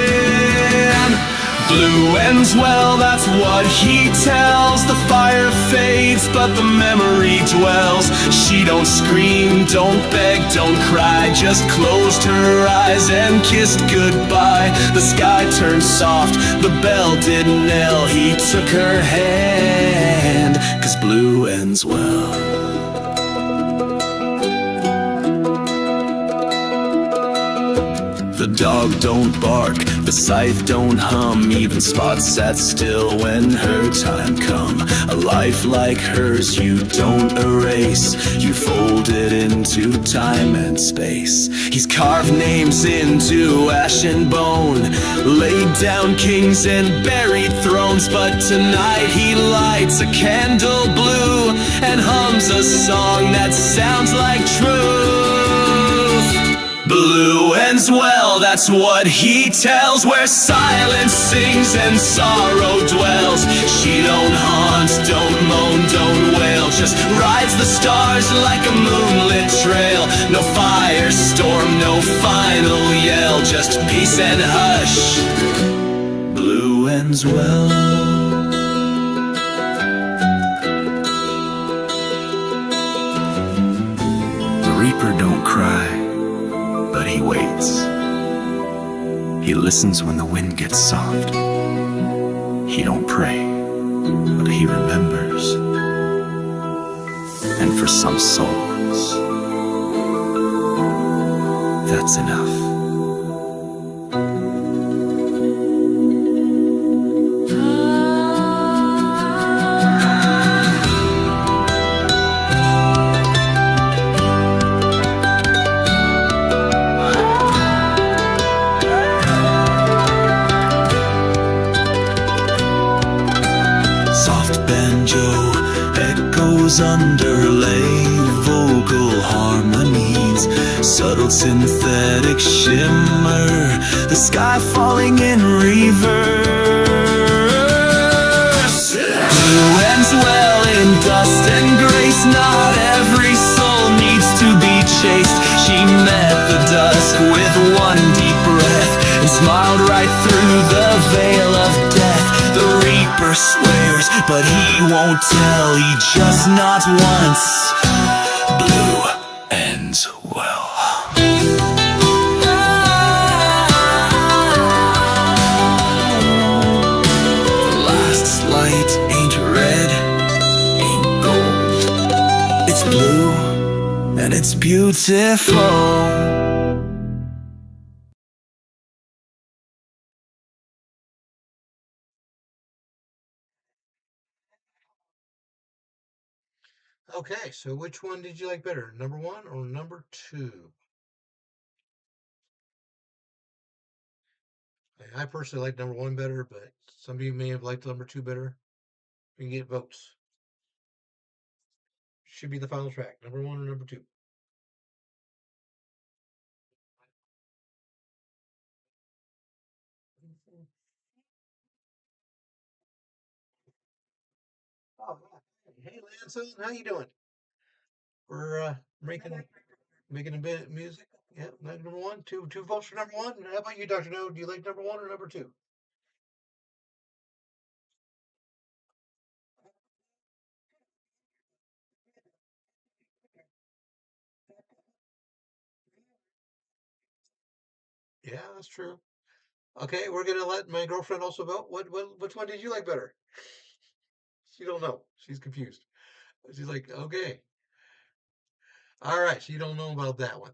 Blue ends well, that's what he tells. The fire fades, but the memory dwells. She don't scream, don't beg, don't cry, just closed her eyes and kissed goodbye. The sky turned soft, the bell didn't knell. He took her hand, 'cause blue ends well. The dog don't bark, the scythe don't hum, even Spot sat still when her time come. A life like hers you don't erase, you fold it into time and space. He's carved names into ash and bone, laid down kings and buried thrones, but tonight he lights a candle blue and hums a song that sounds like truth. Blue ends well, that's what he tells, where silence sings and sorrow dwells. She don't haunt, don't moan, don't wail, just rides the stars like a moonlit trail. No firestorm, no final yell, just peace and hush. Blue ends well. The reaper don't cry, but he waits. He listens when the wind gets soft. He don't pray, but he remembers. And for some souls, that's enough. Underlay vocal harmonies, subtle synthetic shimmer, the sky falling in reverse. Blue ends well in dust and grace, not every soul needs to be chased. She met the dusk with one deep breath and smiled right through the veil of death. The reaper swears, but he won't tell, he just nods once. Blue ends well. The last light ain't red, ain't gold. It's blue, and it's beautiful. Okay, so which one did you like better, number 1 or number 2? I personally like number 1 better, but some of you may have liked number 2 better. You can get votes. Should be the final track, number 1 or number 2. Oh, hey, Lanson, how you doing? We're making a bit of music. Yeah, number 1, two votes for number 1. How about you, Dr. No? Do you like number 1 or number 2? Yeah, that's true. Okay, we're gonna let my girlfriend also vote. Which one did you like better? She don't know. She's confused. She's like, okay, all right. She don't know about that one.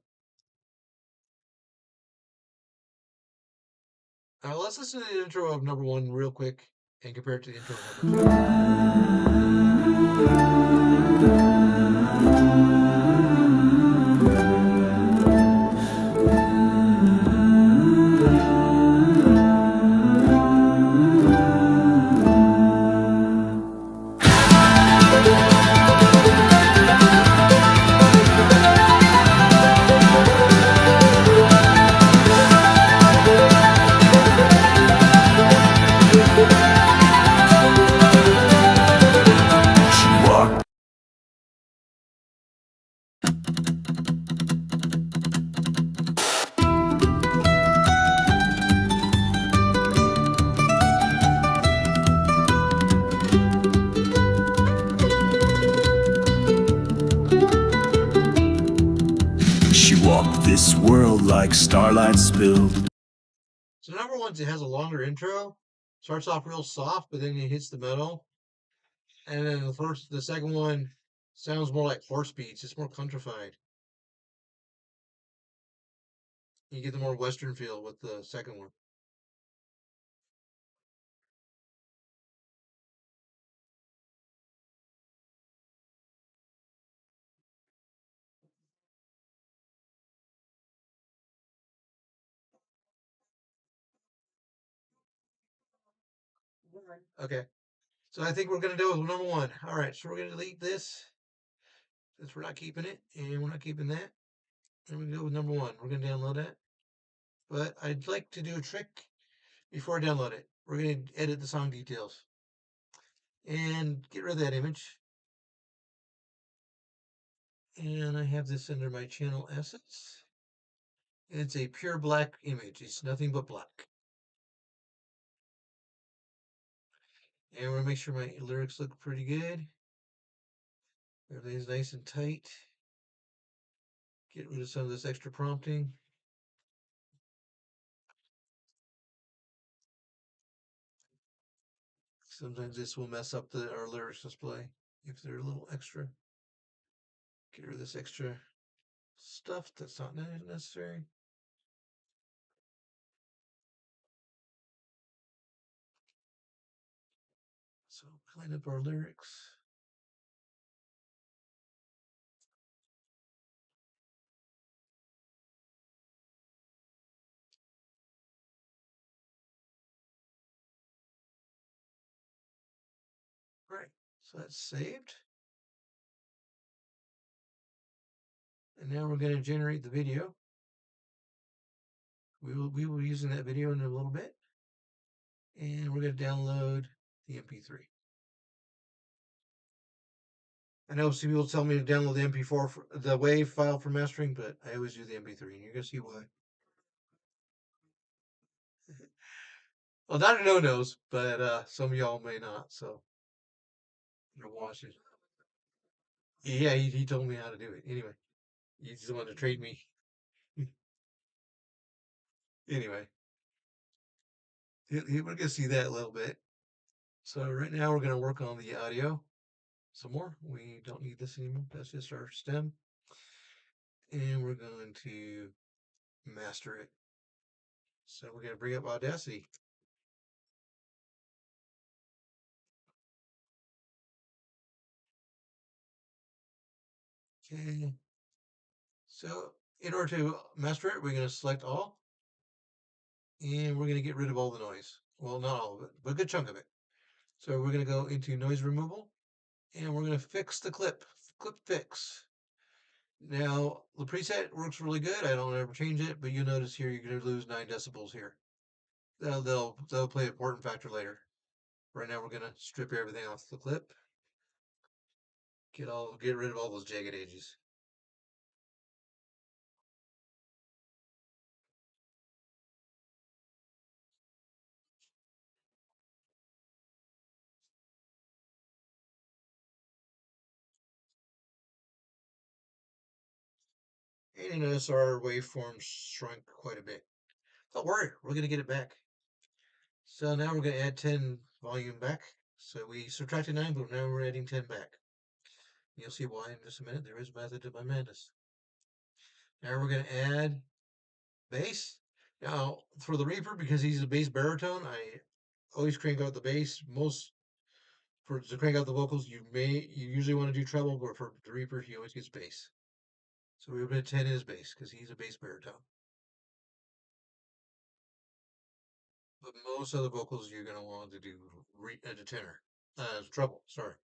Let's listen to the intro of number one real quick and compare it to the intro of number two. She walked this world like starlight spilled. So number one, it has a longer intro. Starts off real soft, but then it hits the metal. And then the second one sounds more like horse beats. It's more countrified. You get the more Western feel with the second one. Okay. So I think we're going to do with number one. All right. So we're going to delete this since we're not keeping it, and we're not keeping that. And we're going to go with number one. We're going to download that. But I'd like to do a trick before I download it. We're going to edit the song details and get rid of that image. And I have this under my channel assets. It's a pure black image. It's nothing but black. And we're going to make sure my lyrics look pretty good. Everything's nice and tight. Get rid of some of this extra prompting. Sometimes this will mess up our lyrics display if they're a little extra. Get rid of this extra stuff that's not necessary. So clean up our lyrics. All right, so that's saved. And now we're going to generate the video. We will be using that video in a little bit. And we're going to download the MP3. I know some people tell me to download the MP4, the WAV file for mastering, but I always do the MP3, and you're going to see why. Well, Dr. No knows, but some of y'all may not, so you're watching. Yeah, he told me how to do it. Anyway, he's the one to trade me. Anyway, we're going to see that a little bit. So right now we're going to work on the audio some more. We don't need this anymore. That's just our stem. And we're going to master it. So we're going to bring up Audacity. Okay. So in order to master it, we're going to select all. And we're going to get rid of all the noise. Well, not all of it, but a good chunk of it. So we're going to go into noise removal. And we're going to fix the clip fix. Now, the preset works really good. I don't ever change it, but you notice here you're going to lose 9 decibels here. They'll play an important factor later. Right now, we're going to strip everything off the clip. Get rid of all those jagged edges. And you notice our waveforms shrunk quite a bit. Don't worry, we're going to get it back. So now we're going to add 10 volume back. So we subtracted 9, but now we're adding 10 back. You'll see why in just a minute. There is a method to my madness. Now we're going to add bass. Now, for the reverb, because he's a bass baritone, I always crank out the bass. To crank out the vocals, you usually want to do treble, but for the reverb, he always gets bass. So we put 10 in his bass because he's a bass baritone. But most other vocals you're gonna want to do the tenor, treble. Sorry.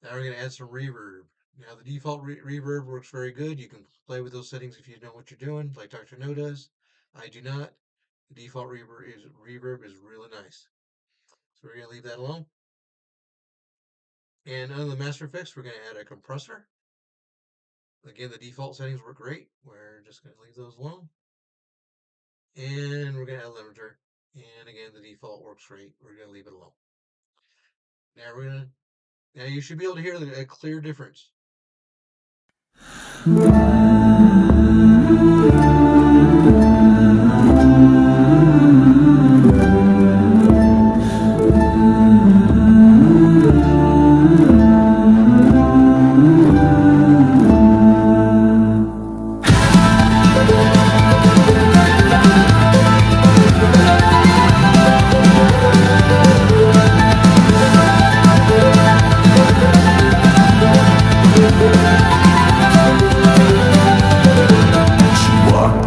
Now we're gonna add some reverb. Now the default reverb works very good. You can play with those settings if you know what you're doing, like Dr. No does. I do not. The default reverb is really nice. So we're gonna leave that alone. And under the master effects, we're gonna add a compressor. Again, the default settings work great. We're just gonna leave those alone. And we're gonna add a limiter. And again, the default works great. We're gonna leave it alone. Now you should be able to hear a clear difference.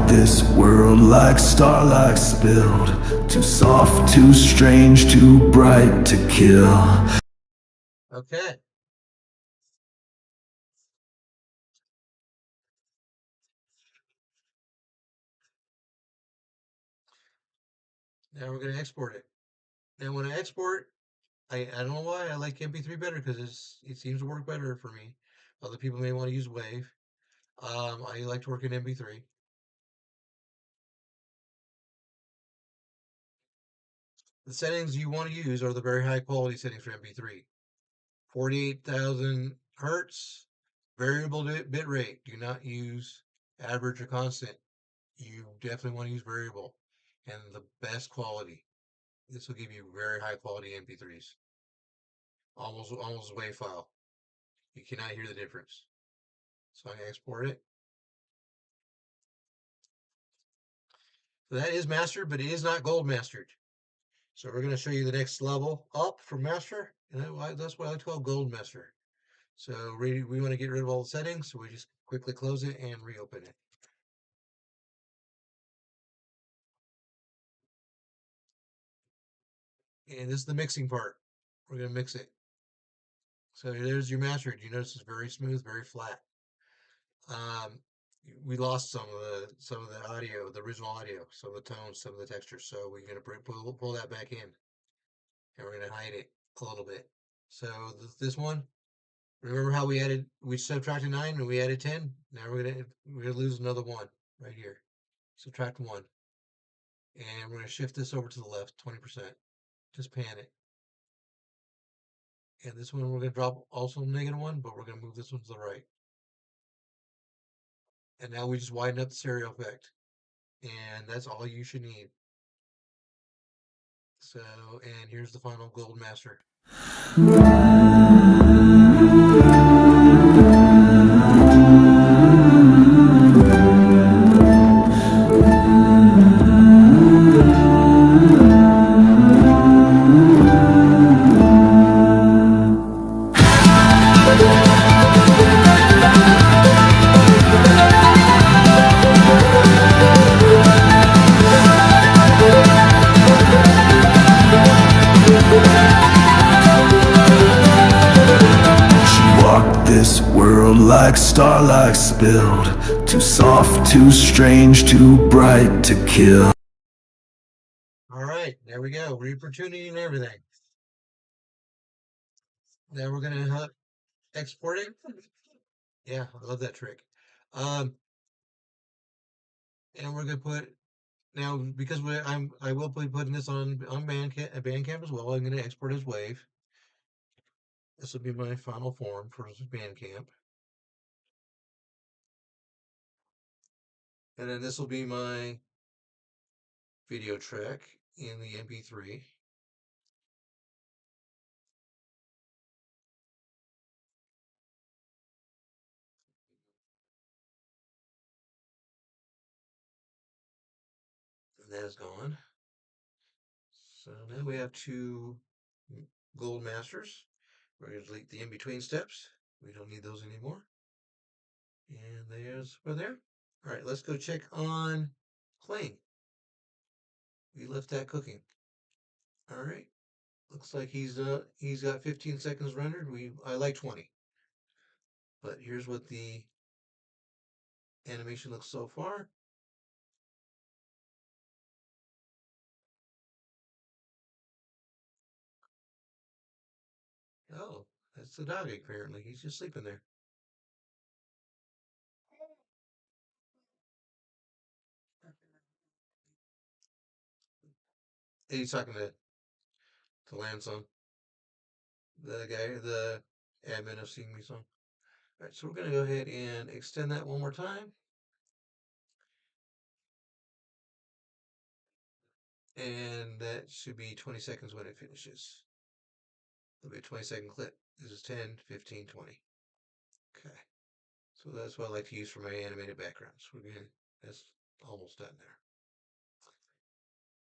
This world like starlight spilled, too soft, too strange, too bright to kill. Okay. Now we're gonna export it. Now when I export, I don't know why I like MP3 better because it seems to work better for me. Other people may want to use Wave. I like to work in MP3. The settings you want to use are the very high quality settings for MP3. 48,000 hertz, variable bit rate. Do not use average or constant. You definitely want to use variable and the best quality. This will give you very high quality MP3s. Almost WAV file. You cannot hear the difference. So I'm gonna export it. So that is mastered, but it is not gold mastered. So we're gonna show you the next level up from master, and that's what I like to call gold master. So we want to get rid of all the settings, so we just quickly close it and reopen it. And this is the mixing part. We're gonna mix it. So there's your mastered. You notice it's very smooth, very flat. Um, we lost some of the audio, the original audio, some of the tones, some of the textures. So we're gonna pull that back in, and we're gonna hide it a little bit. So this one, remember how we subtracted 9 and we added 10? Now we're gonna lose another 1 right here. Subtract 1. And we're gonna shift this over to the left, 20%. Just pan it. And this one we're gonna drop also -1, but we're gonna move this one to the right. And now we just widen up the stereo effect. And that's all you should need. So, and here's the final gold master. This world like starlight spilled, too soft, too strange, too bright to kill. All right, there we go. Reaper tuning and everything. Now we're gonna export it. Yeah, I love that trick. Um, and we're gonna put now because I will be putting this on Bandcamp as well. I'm gonna export as Wave. This will be my final form for Bandcamp. And then this will be my video track in the MP3. And that is gone. So now we have 2 gold masters. We're going to delete the in-between steps. We don't need those anymore. And there's over there. All right, let's go check on playing. We left that cooking. All right. Looks like he's got 15 seconds rendered. I like 20. But here's what the animation looks so far. Oh, that's the dog apparently. He's just sleeping there. He's talking to Lanson, the admin of Sing Me Song. All right, so we're going to go ahead and extend that one more time. And that should be 20 seconds when it finishes. It'll be a 20-second clip. This is 10, 15, 20. Okay. So that's what I like to use for my animated backgrounds. That's almost done there.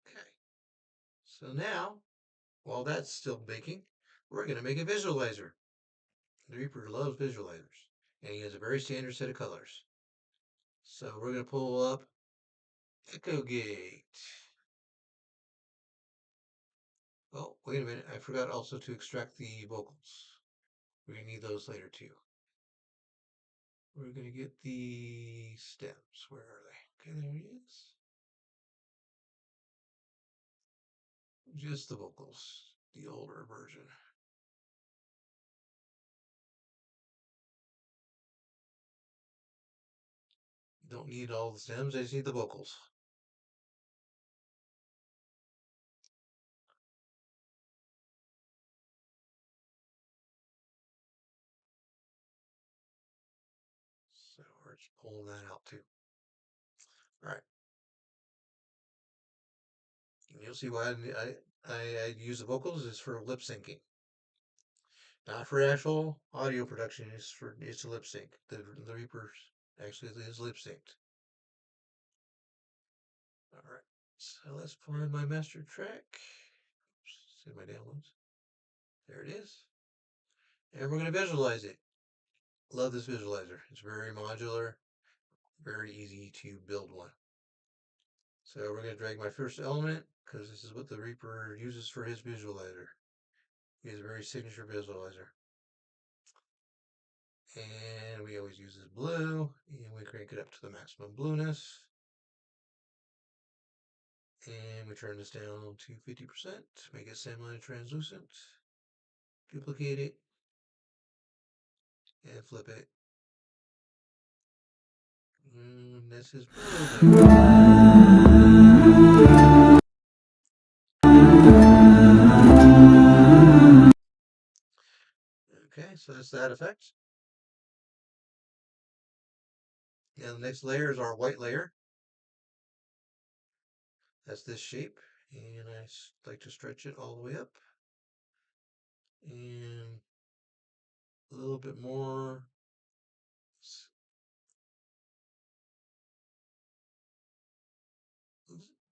Okay. So now, while that's still baking, we're going to make a visualizer. The Reaper loves visualizers, and he has a very standard set of colors. So we're going to pull up Echo Gate. Oh, wait a minute. I forgot also to extract the vocals. We're going to need those later too. We're going to get the stems. Where are they? Okay, there he is. Just the vocals, the older version. You don't need all the stems, I just need the vocals. So we're just pulling that out too. All right. And you'll see why I use the vocals is for lip syncing. Not for actual audio production, it's a lip sync. The Reaper actually is lip synced. Alright. So let's find my master track. Oops, see my downloads. There it is. And we're going to visualize it. Love this visualizer. It's very modular, very easy to build one. So we're going to drag my first element because this is what the Reaper uses for his visualizer. He has a very signature visualizer. And we always use this blue, and we crank it up to the maximum blueness. And we turn this down to 50%, make it semi-translucent, duplicate it, and flip it. And this is blue. Okay, so that's that effect. Now the next layer is our white layer. That's this shape, and I like to stretch it all the way up. And a little bit more.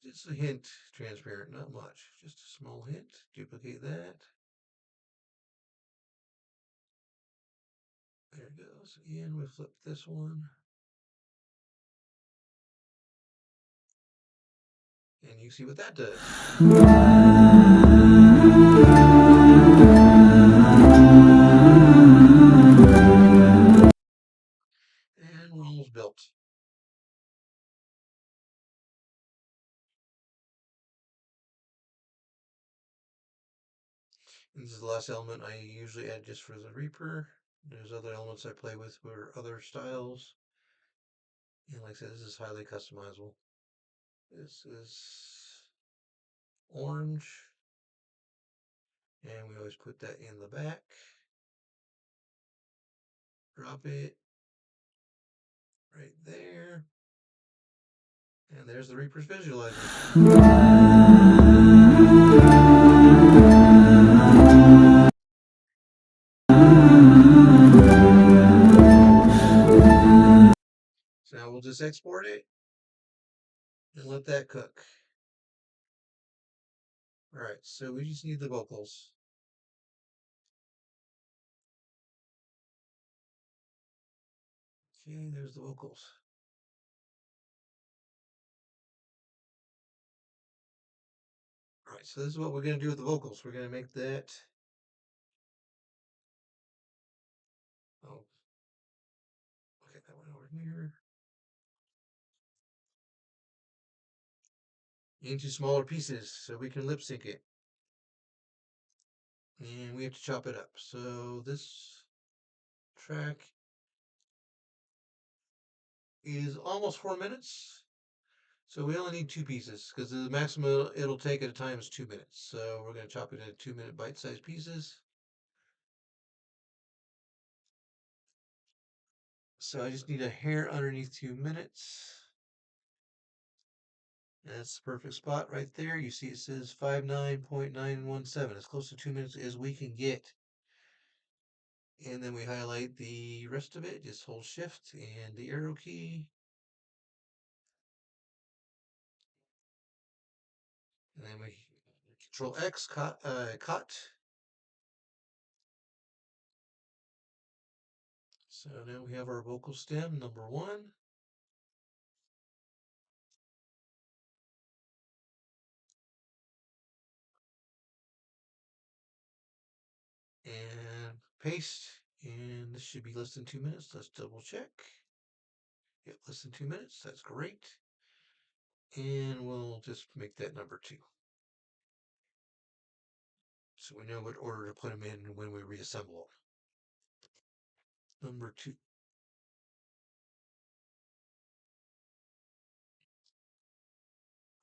Just a hint transparent, not much. Just a small hint. Duplicate that. There it goes. And we flip this one. And you see what that does. And we're almost built. And this is the last element I usually add just for the Reaper. There's other elements I play with for other styles. And like I said, this is highly customizable. This is orange. And we always put that in the back. Drop it right there. And there's the Reaper's visualizer. So now we'll just export it and let that cook. All right, so we just need the vocals. Okay, there's the vocals. All right, so this is what we're going to do with the vocals. We're going to make that. Oh, okay, that went over here. Into smaller pieces so we can lip sync it. And we have to chop it up. So this track is almost 4 minutes. So we only need 2 pieces because the maximum it'll take at a time is 2 minutes. So we're going to chop it into 2-minute bite-sized pieces. So I just need a hair underneath 2 minutes. That's the perfect spot right there. You see it says 59.917. As close to 2 minutes as we can get. And then we highlight the rest of it. Just hold shift and the arrow key. And then we control X, cut. So now we have our vocal stem, number 1. And paste. And this should be less than 2 minutes. Let's double check. Yep, less than 2 minutes. That's great. And we'll just make that number 2. So we know what order to put them in when we reassemble them. Number 2.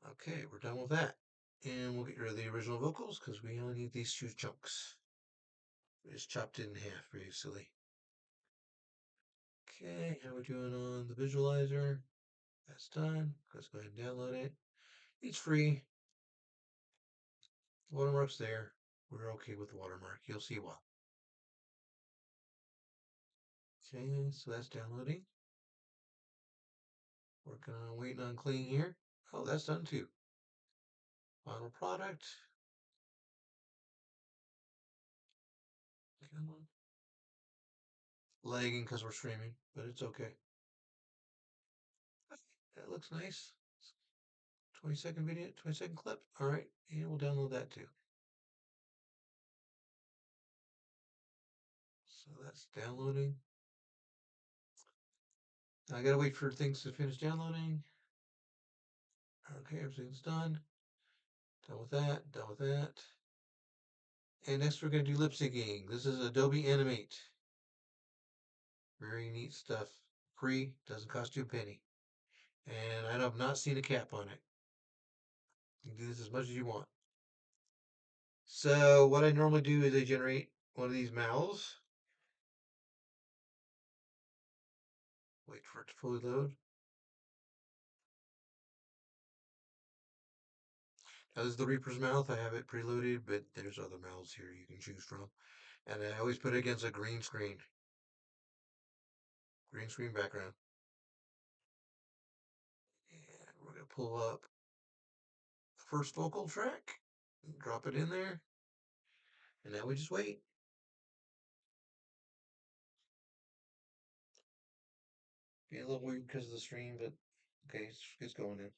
Okay, we're done with that. And we'll get rid of the original vocals because we only need these 2 chunks. We just chopped it in half previously. Okay, how we doing on the visualizer? That's done. Let's go ahead and download it. It's free. Watermark's there. We're okay with the watermark. You'll see why. Okay, so that's downloading. Working on waiting on clean here. Oh, that's done too. Final product. Come on. Lagging because we're streaming, but it's okay. That looks nice. 20-second video, 20-second clip. All right, and we'll download that too. So that's downloading. I gotta wait for things to finish downloading. Okay, everything's done. Done with that, done with that. And next we're gonna do lip syncing. This is Adobe Animate. Very neat stuff. Free, doesn't cost you a penny. And I have not seen a cap on it. You can do this as much as you want. So what I normally do is I generate one of these mouths. Wait for it to fully load. Now this is the Reaper's mouth. I have it preloaded, but there's other mouths here you can choose from. And I always put it against a green screen. Green screen background. And we're going to pull up the first vocal track. Drop it in there. And now we just wait. Be a little weird because of the stream, but okay, it's going in.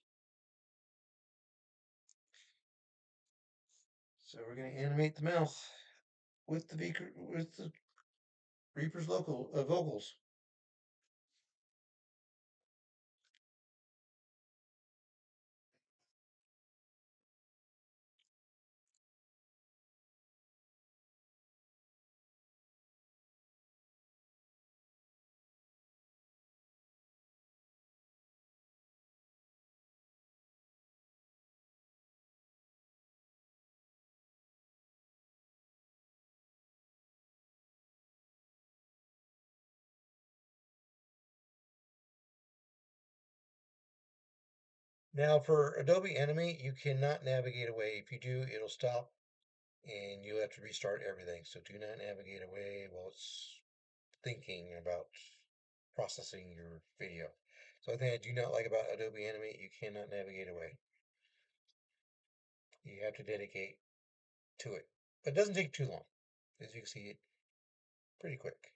So we're going to animate the mouth with the Reaper's local vocals. Now for Adobe Animate, you cannot navigate away. If you do, it'll stop and you have to restart everything. So do not navigate away while it's thinking about processing your video. So one thing I do not like about Adobe Animate, you cannot navigate away. You have to dedicate to it. But it doesn't take too long. As you can see, it pretty quick.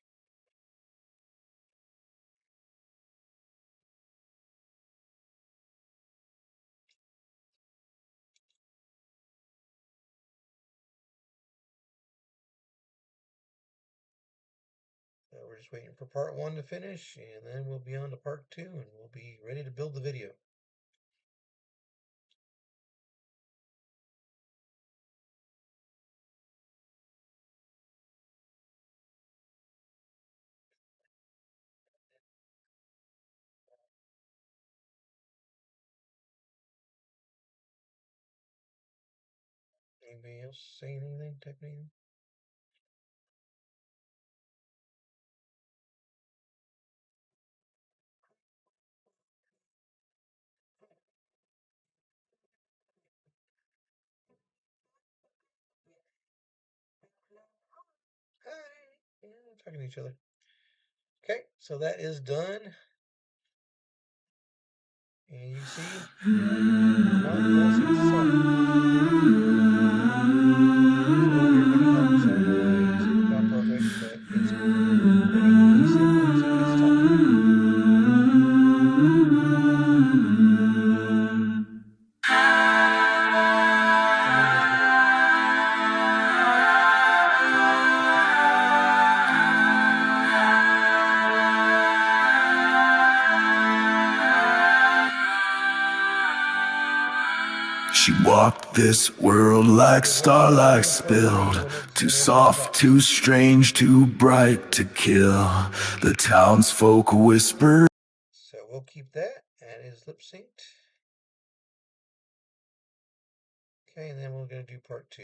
So we're just waiting for part 1 to finish, and then we'll be on to part 2, and we'll be ready to build the video. Anybody else say anything? Type anything? Hi. Yeah, talking to each other. Okay, so that is done. And you see, we're not forcing sonic. So you're going to have some noise. It's not perfect, but it's pretty decent once it gets talking. And then this video. She walked this world like starlight spilled, too soft, too strange, too bright to kill. The townsfolk whispered. So we'll keep that. That is lip synced. Okay, and then we're going to do part 2.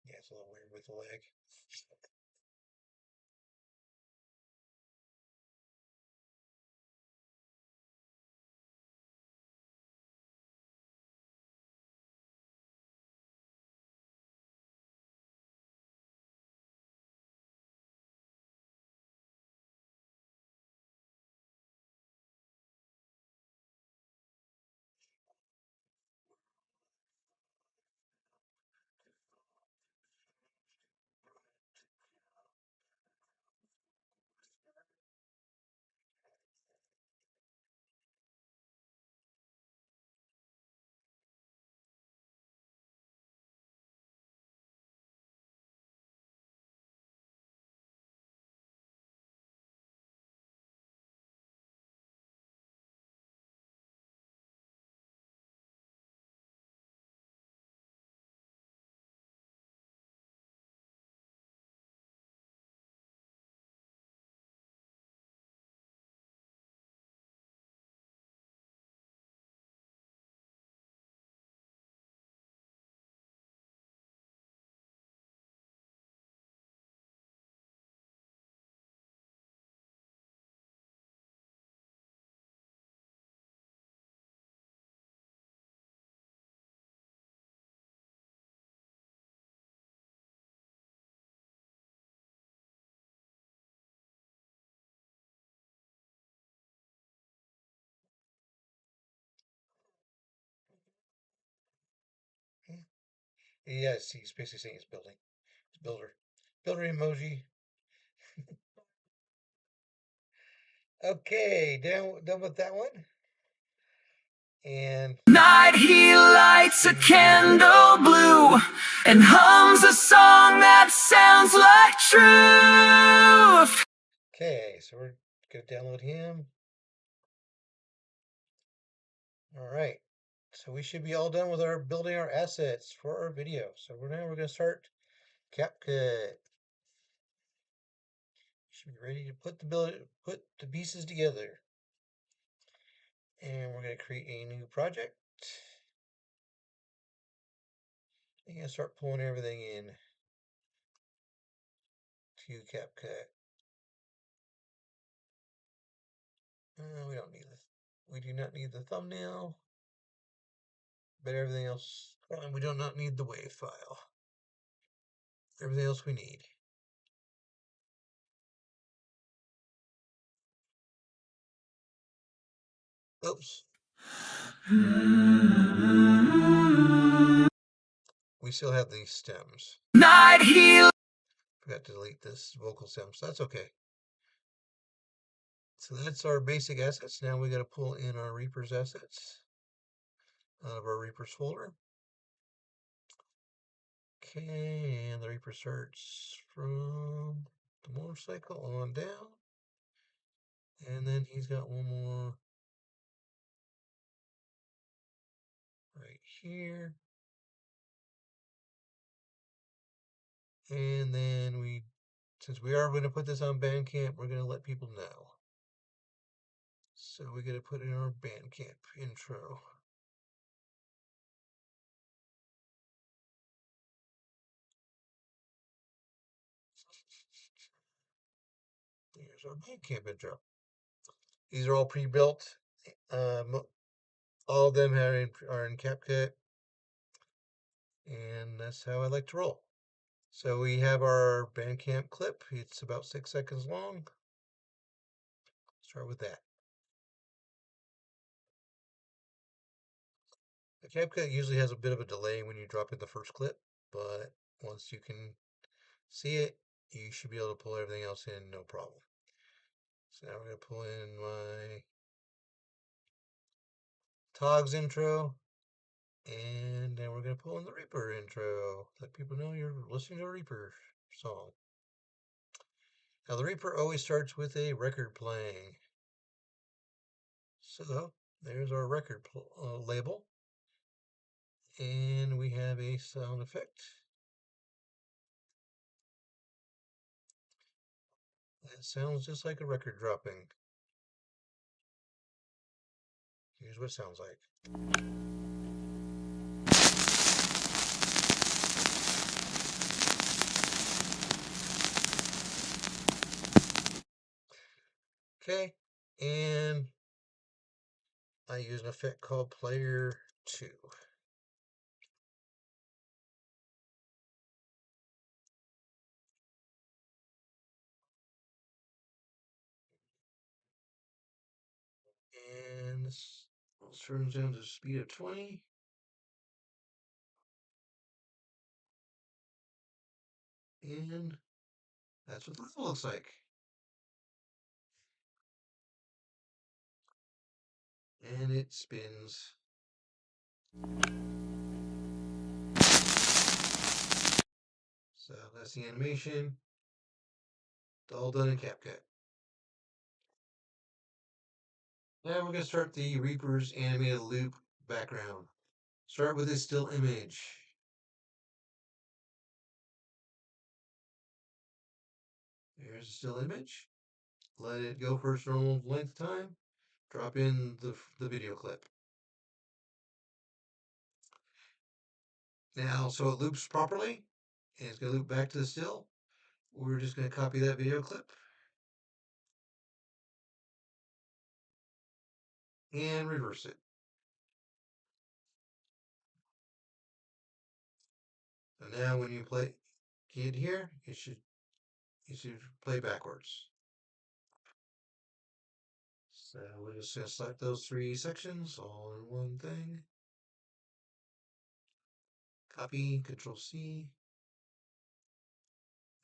Yeah, it's a little weird with the leg. Yeah, see, it's basically saying it's building. It's builder. Builder emoji. Okay, done with that one. And Night he lights a candle blue and hums a song that sounds like truth. okay, so we're gonna download him. All right, so we should be all done with our building our assets for our video. So now we're gonna start CapCut. Should be ready to put the pieces together. And we're gonna create a new project. And gonna start pulling everything in to CapCut. We don't need this. We do not need the thumbnail, but everything else, we do not need the WAV file. Everything else we need. Oops. We still have these stems. Night heel. Forgot to delete this vocal stem, so that's okay. So that's our basic assets. Now we got to pull in our Reaper's assets out of our Reaper's folder. Okay, and the Reaper starts from the motorcycle on down. And then he's got one more right here. And then since we are going to put this on Bandcamp, we're going to let people know. So we're going to put in our Bandcamp intro. Here's our Bandcamp intro. These are all pre-built. All of them are in CapCut. And that's how I like to roll. So we have our Bandcamp clip. It's about 6 seconds long. Start with that. The CapCut usually has a bit of a delay when you drop in the first clip, but once you can see it, you should be able to pull everything else in no problem. So now we're going to pull in my Togs intro, and then we're going to pull in the Reaper intro. Let people know you're listening to a Reaper song. Now the Reaper always starts with a record playing. So there's our record label. And we have a sound effect. That sounds just like a record dropping. Here's what it sounds like. Okay, and I use an effect called Player 2. And this turns down to the speed of 20. And that's what the level looks like. And it spins. So that's the animation. It's all done in CapCut. Now we're going to start the Reaper's animated loop background. Start with a still image. There's a still image. Let it go for its normal length time. Drop in the video clip. Now, so it loops properly, and it's going to loop back to the still. We're just going to copy that video clip and reverse it. So now when you play it here, it should play backwards. So we're just going to select those 3 sections all in one thing. Copy, Control C.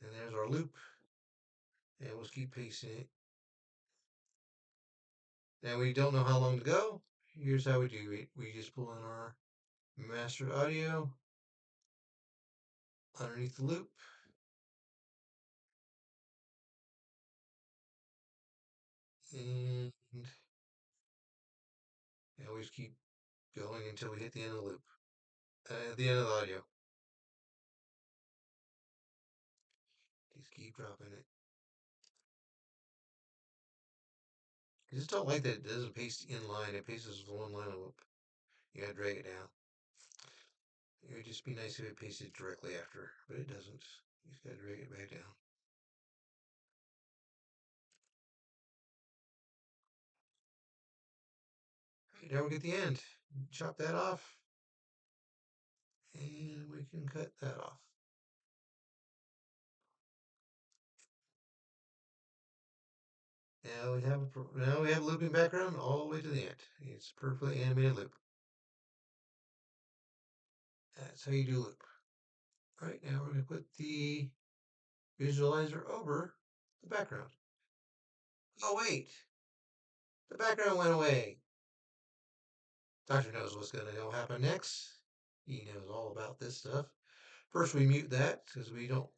And there's our loop. And we'll keep pasting it. Now we don't know how long to go. Here's how we do it. We just pull in our master audio underneath the loop. And always keep going until we hit the end of the loop. The end of the audio. Just keep dropping it. I just don't like that it doesn't paste in line. It pastes one line loop. You gotta drag it down. It would just be nice if it pasted directly after, but it doesn't. You just gotta drag it back down. Right, now we get the end. Chop that off. And we can cut that off. Now we have looping background all the way to the end. It's a perfectly animated loop. That's how you do loop. All right, now we're going to put the visualizer over the background. Oh wait, the background went away. Doctor knows what's going to happen next. He knows all about this stuff. First, we mute that because we don't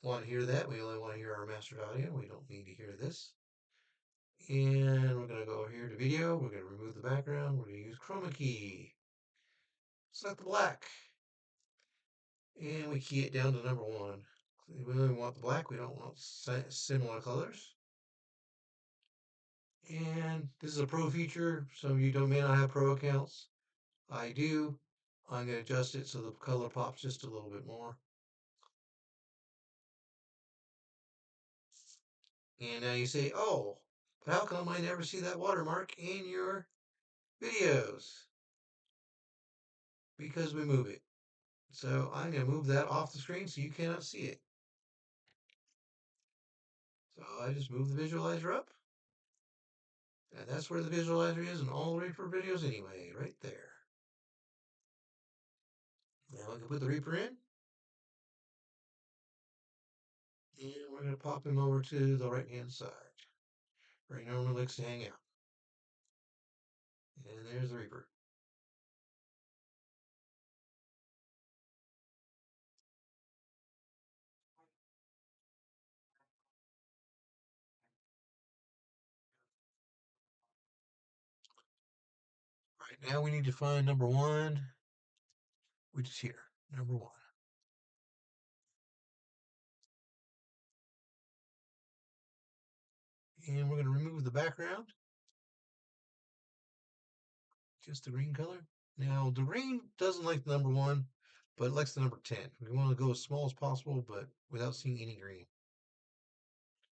want to hear that. We only want to hear our master audio. We don't need to hear this. And we're going to go over here to video. We're going to remove the background. We're going to use chroma key. Select the black. And we key it down to number 1. We only want the black. We don't want similar colors. And this is a pro feature. Some of you may not have pro accounts. I do. I'm going to adjust it so the color pops just a little bit more. And now you say, oh, but how come I never see that watermark in your videos? Because we move it. So I'm going to move that off the screen so you cannot see it. So I just move the visualizer up. And that's where the visualizer is and all the way for videos anyway, right there. Now I can put the Reaper in. And we're going to pop him over to the right-hand side, where he normally likes to hang out. And there's the Reaper. Right now we need to find number 1, which is here, number 1. And we're going to remove the background. Just the green color. Now the green doesn't like the number 1, but it likes the number 10. We want to go as small as possible, but without seeing any green.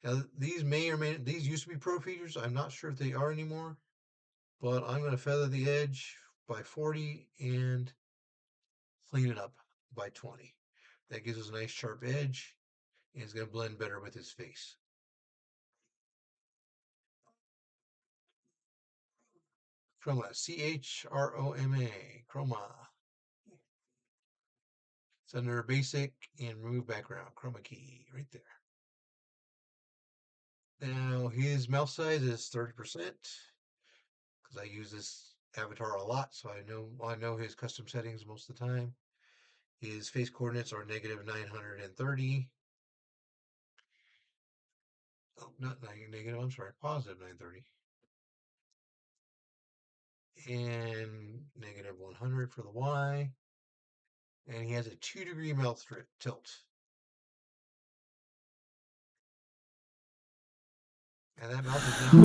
Now these these used to be pro features. I'm not sure if they are anymore, but I'm going to feather the edge by 40 and clean it up by 20. That gives us a nice sharp edge, and it's going to blend better with his face. Chroma, C-H-R-O-M-A, Chroma. It's under basic and remove background, chroma key, right there. Now his mouth size is 30%, because I use this avatar a lot, so I know his custom settings most of the time. His face coordinates are negative 930. Oh, not negative, I'm sorry, positive 930. And negative 100 for the Y. And he has a 2-degree mouth tilt. And that mouth is now.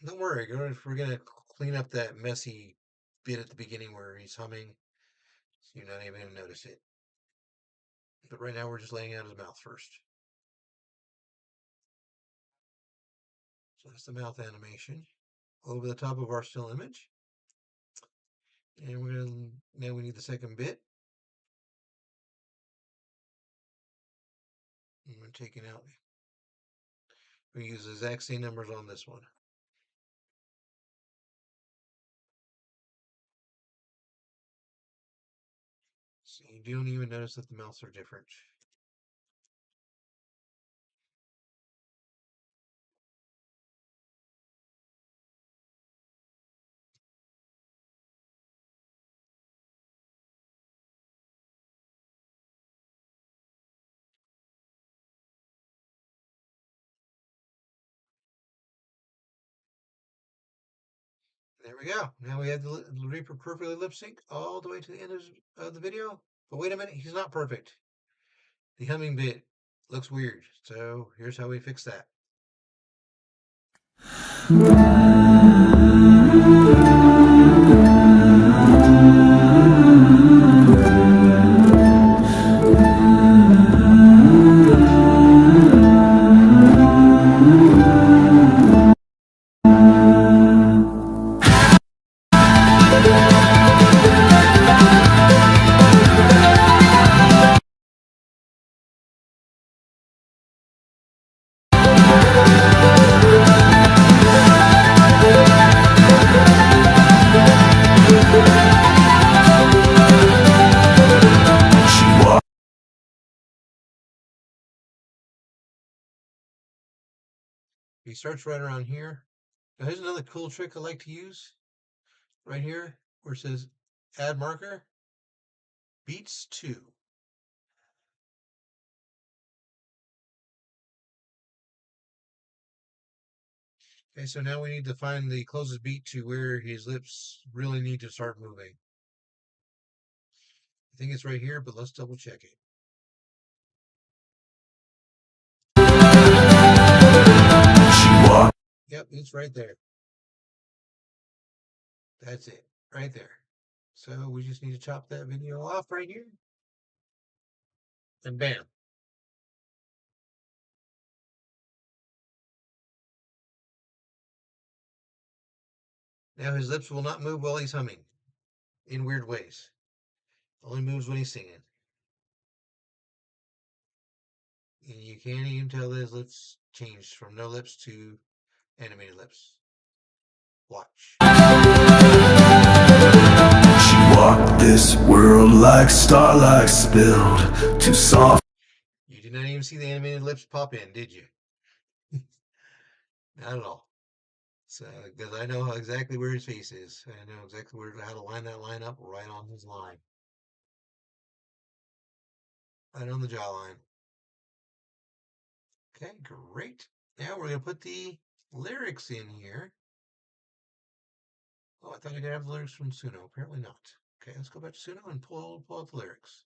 Don't worry, we're going to clean up that messy bit at the beginning where he's humming. So you're not even going to notice it. But right now we're just laying out his mouth first. So that's the mouth animation over the top of our still image. And now we need the second bit. And we're taking out, we use the exact same numbers on this one. So you don't even notice that the mouths are different. There we go. Now we have the Reaper perfectly lip sync all the way to the end of the video. But wait a minute, he's not perfect. The humming bit looks weird. So here's how we fix that. He starts right around here. Now here's another cool trick I like to use. Right here, where it says add marker, beats 2. Okay, so now we need to find the closest beat to where his lips really need to start moving. I think it's right here, but let's double check it. Yep, it's right there. That's it, right there. So we just need to chop that video off right here. And bam. Now his lips will not move while he's humming in weird ways. Only moves when he's singing. And you can't even tell that his lips changed from no lips to animated lips. Watch. She walked this world like starlight spilled too soft. You did not even see the animated lips pop in, did you? Not at all. So, because I know exactly where his face is. I know exactly how to line that line up right on his line. Right on the jawline. Okay, great. Now we're going to put the lyrics in here. Oh, I thought I could have the lyrics from Suno. Apparently not. Okay, let's go back to Suno and pull out the lyrics.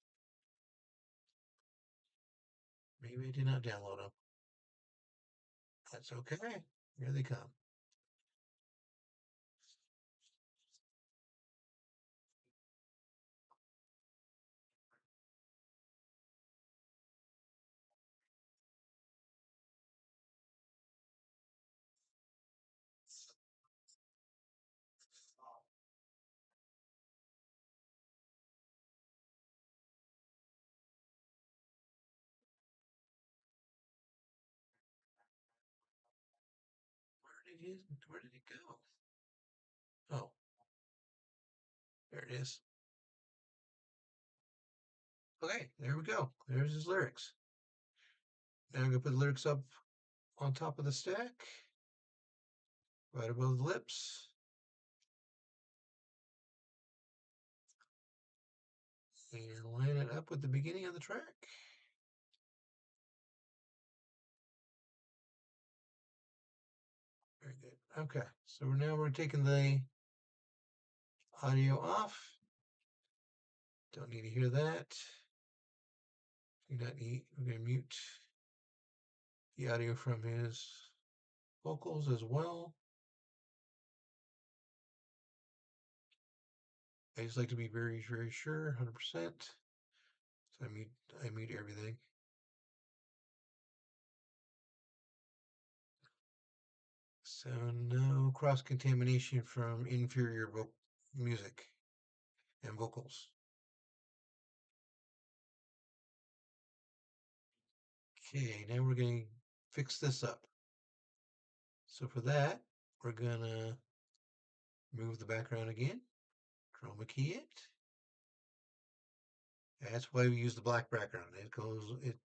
Maybe I did not download them. That's okay. Here they come. Where did it go? Oh, there it is. Okay, there we go. There's his lyrics. Now I'm going to put the lyrics up on top of the stack, right above the lips. And line it up with the beginning of the track. Very good. Okay, so now we're taking the audio off. Don't need to hear that. Do not need, we're going to mute the audio from his vocals as well. I just like to be very, very sure, 100%. So I mute everything. So no cross-contamination from inferior music and vocals. Okay, now we're going to fix this up. So for that, we're going to move the background again, chroma key it. That's why we use the black background. It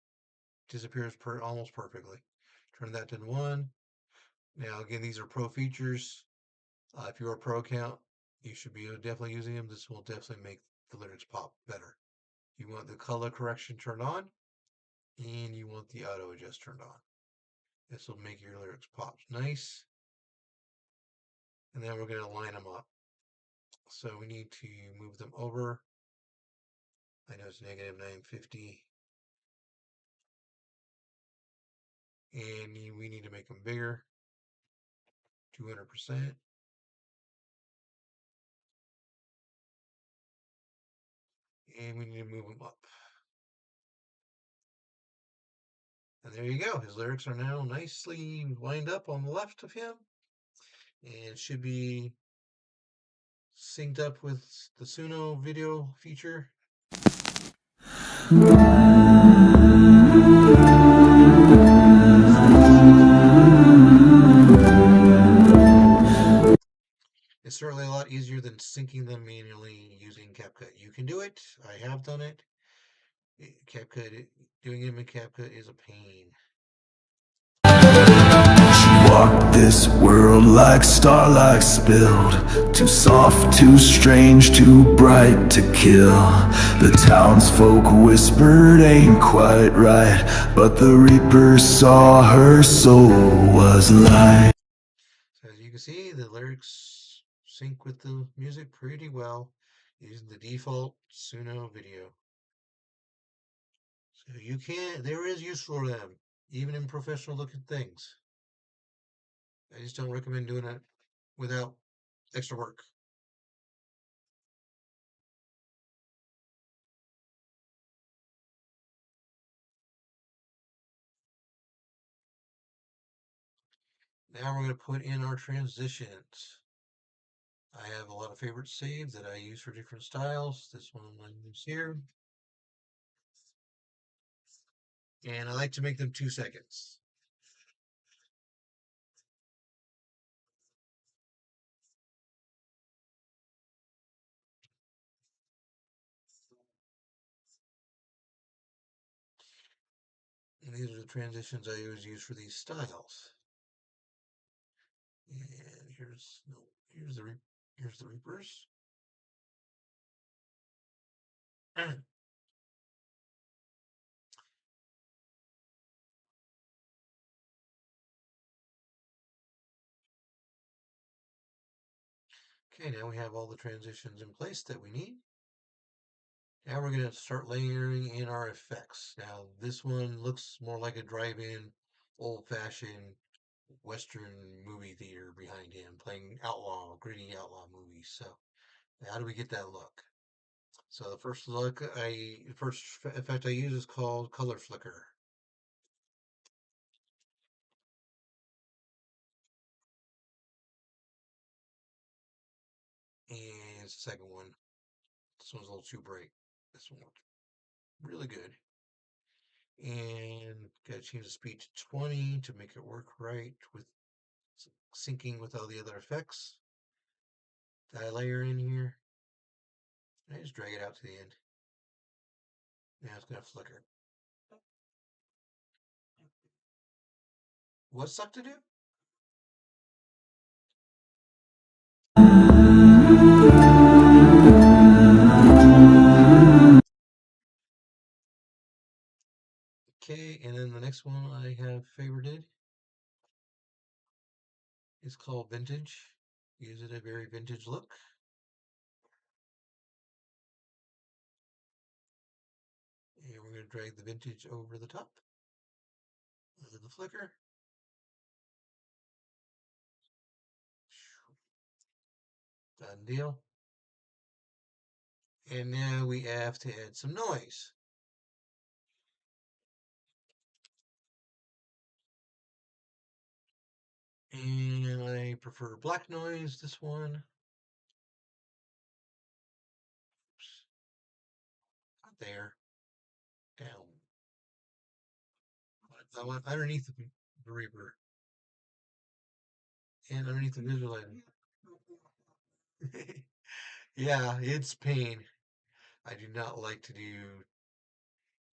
disappears almost perfectly. Turn that to 1. Now again, these are pro features. If you're a pro account, you should be definitely using them. This will definitely make the lyrics pop better. You want the color correction turned on, and you want the auto adjust turned on. This will make your lyrics pop nice. And then we're going to line them up. So we need to move them over. I know it's negative 950. And we need to make them bigger. 200%. And we need to move them up. And there you go. His lyrics are now nicely lined up on the left of him. And should be synced up with the Suno video feature. It's certainly a lot easier than syncing them manually using CapCut. You can do it. I have done it. Doing them in CapCut is a pain. She walked this world like starlight spilled. Too soft, too strange, too bright to kill. The townsfolk whispered ain't quite right, but the reaper saw her soul was light. So as you can see, the lyrics sync with the music pretty well using the default Suno video. So there is use for them, even in professional looking things. I just don't recommend doing it without extra work. Now we're going to put in our transitions. I have a lot of favorite saves that I use for different styles. This one I use here. And I like to make them 2 seconds. And these are the transitions I always use for these styles. And here's the Reapers. Okay, now we have all the transitions in place that we need. Now we're going to start layering in our effects. Now this one looks more like a drive-in, old-fashioned Western movie theater behind him, playing gritty outlaw movies. So how do we get that look? So the first effect I use is called color flicker. And it's the second one. This one's a little too bright. This one looks really good. And gotta change the speed to 20 to make it work right with syncing with all the other effects that I layer in here. I just drag it out to the end. Now it's gonna flicker. What's suck to do? Okay, and then the next one I have favorited is called Vintage. Gives it a very vintage look. And we're going to drag the vintage over the top of the flicker. Done deal. And now we have to add some noise. And I prefer black noise, this one. Oops. Not there. Down. I want underneath the Reaper. And underneath the visualizer. Yeah, it's pain. I do not like to do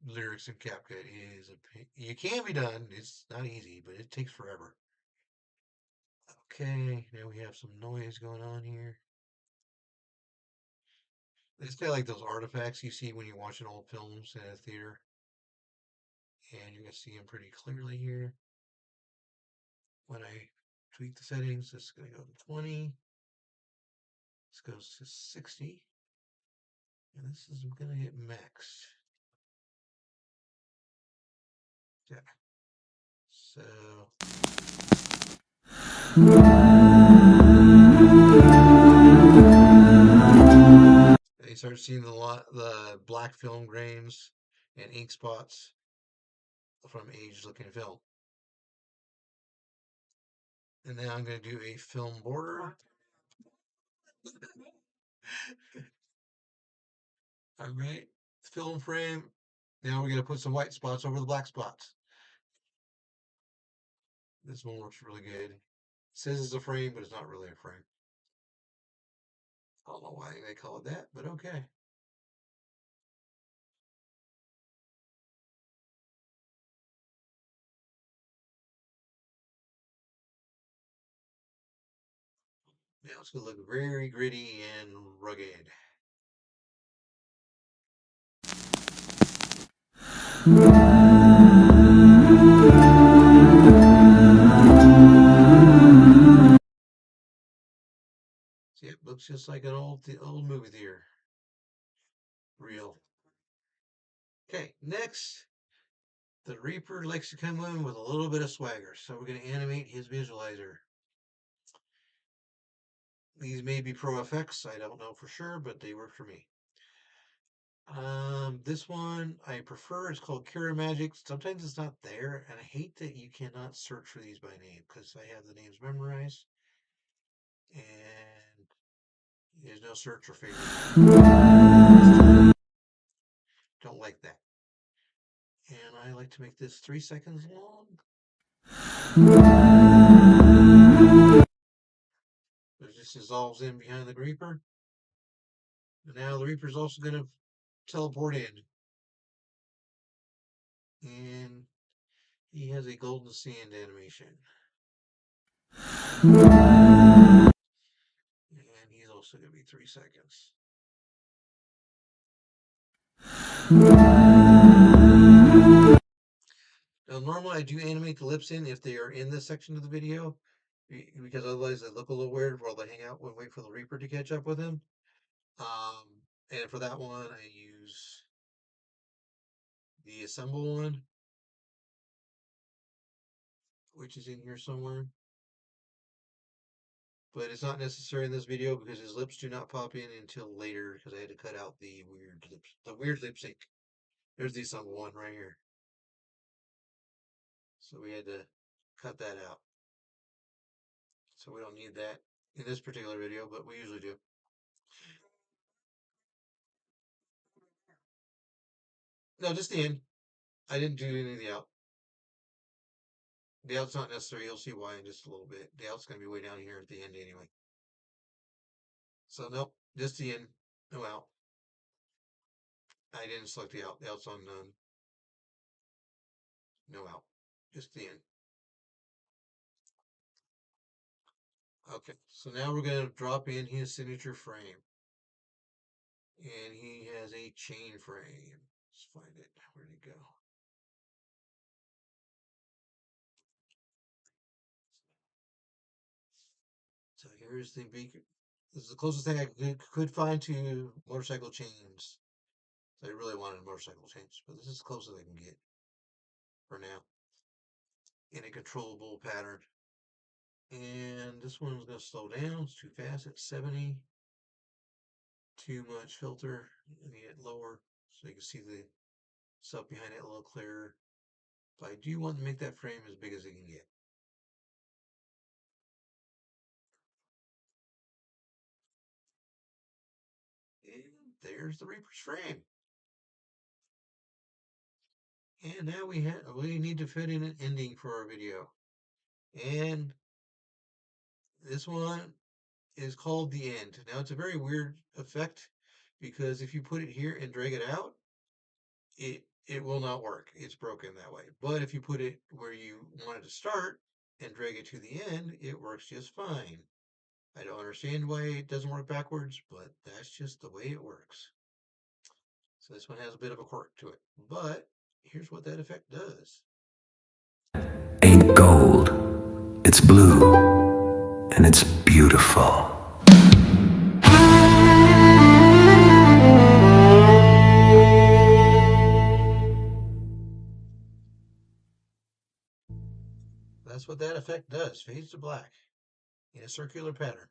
lyrics in CapCut. It is a pain. It can be done. It's not easy, but it takes forever. Okay, now we have some noise going on here. It's kind of like those artifacts you see when you're watching old films in a theater. And you're going to see them pretty clearly here. When I tweak the settings, this is going to go to 20. This goes to 60. And this is going to hit max. Yeah. So you start seeing the black film grains and ink spots from aged looking film. And now I'm going to do a film border. All right, film frame. Now we're going to put some white spots over the black spots. This one works really good. It says it's a frame, but it's not really a frame. I don't know why they call it that, but okay. Now it's going to look very gritty and rugged. See, it looks just like an old movie theater. Real. Okay, next, the Reaper likes to come in with a little bit of swagger, so we're going to animate his visualizer. These may be Pro FX, I don't know for sure, but they work for me. This one I prefer. It's called Cura Magic. Sometimes it's not there, and I hate that you cannot search for these by name because I have the names memorized, and there's no search or favorite. Don't like that. And I like to make this 3 seconds long. It just dissolves in behind the Reaper. And now the Reaper's also going to teleport in. And he has a golden sand animation. And he's also going to be 3 seconds. Now, normally I do animate the lips in if they are in this section of the video, because otherwise they look a little weird while they hang out and wait for the Reaper to catch up with him. And for that one, I use the assemble one, which is in here somewhere. But it's not necessary in this video because his lips do not pop in until later because I had to cut out the weird lip sync. There's the assemble one right here. So we had to cut that out. So we don't need that in this particular video, but we usually do. No, just the in. I didn't do any of the out. The out's not necessary. You'll see why in just a little bit. The out's going to be way down here at the end anyway. So nope, just the in, no out. I didn't select the out. The out's on none. No out. Just the in. Okay, so now we're going to drop in his signature frame. And he has a chain frame. Let's find it. Where'd it go? So here's the beacon. This is the closest thing I could find to motorcycle chains. So I really wanted motorcycle chains, but this is the closest I can get for now in a controllable pattern. And this one's going to slow down. It's too fast at 70. Too much filter. I need it lower so you can see the stuff behind it a little clearer. But I do want to make that frame as big as it can get. And there's the Reaper's frame. And now we need to fit in an ending for our video. And this one is called the end. Now it's a very weird effect because if you put it here and drag it out, it will not work. It's broken that way. But if you put it where you want it to start and drag it to the end, it works just fine. I don't understand why it doesn't work backwards, but that's just the way it works. So this one has a bit of a quirk to it. But here's what that effect does. Ain't gold, it's blue, and it's beautiful. That's what that effect does. Fades to black in a circular pattern.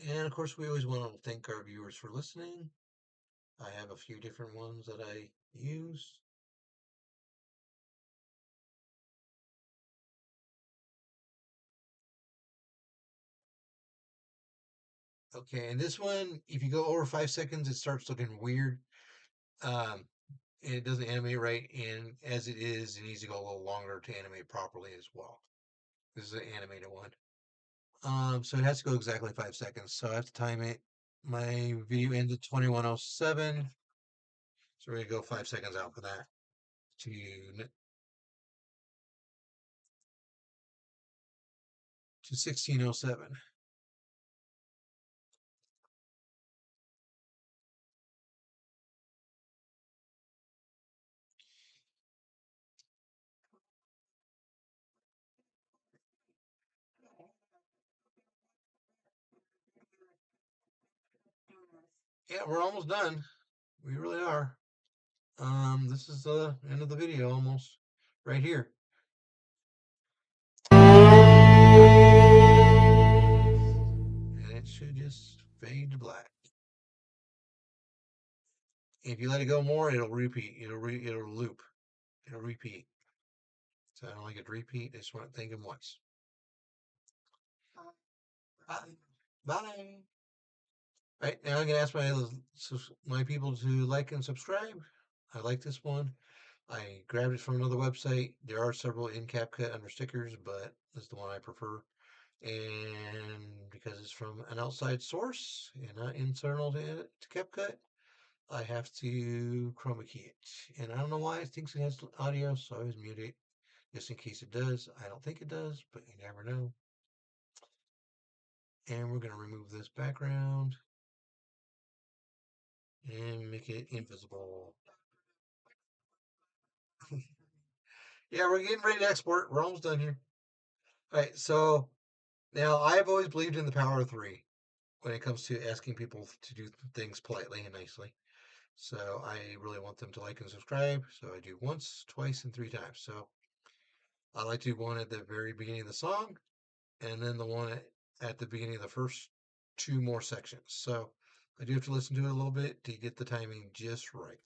And of course, we always want to thank our viewers for listening. I have a few different ones that I use. Okay, and this one, if you go over 5 seconds, it starts looking weird. Um, and it doesn't animate right. And as it is, it needs to go a little longer to animate properly as well. This is an animated one. So it has to go exactly 5 seconds. So I have to time it. My video ends at 21:07. So we're gonna go 5 seconds out for that. To to 1607. Yeah, we're almost done. We really are. This is the end of the video almost. Right here. And it should just fade to black. If you let it go more, it'll repeat. It'll loop. It'll repeat. So I don't like it to repeat. I just want to thank him once. Bye. Bye. Right now, I'm gonna ask my people to like and subscribe. I like this one. I grabbed it from another website. There are several in CapCut under stickers, but this is the one I prefer. And because it's from an outside source and not internal to CapCut, I have to chroma key it. And I don't know why it thinks it has audio, so I always mute it just in case it does. I don't think it does, but you never know. And we're going to remove this background and make it invisible. Yeah, we're getting ready to export. We're almost done here. All right, so now I've always believed in the power of three when it comes to asking people to do things politely and nicely. So I really want them to like and subscribe. So I do once, twice, and three times. So I like to do one at the very beginning of the song, and then the one at the beginning of the first two more sections. So I do have to listen to it a little bit to get the timing just right.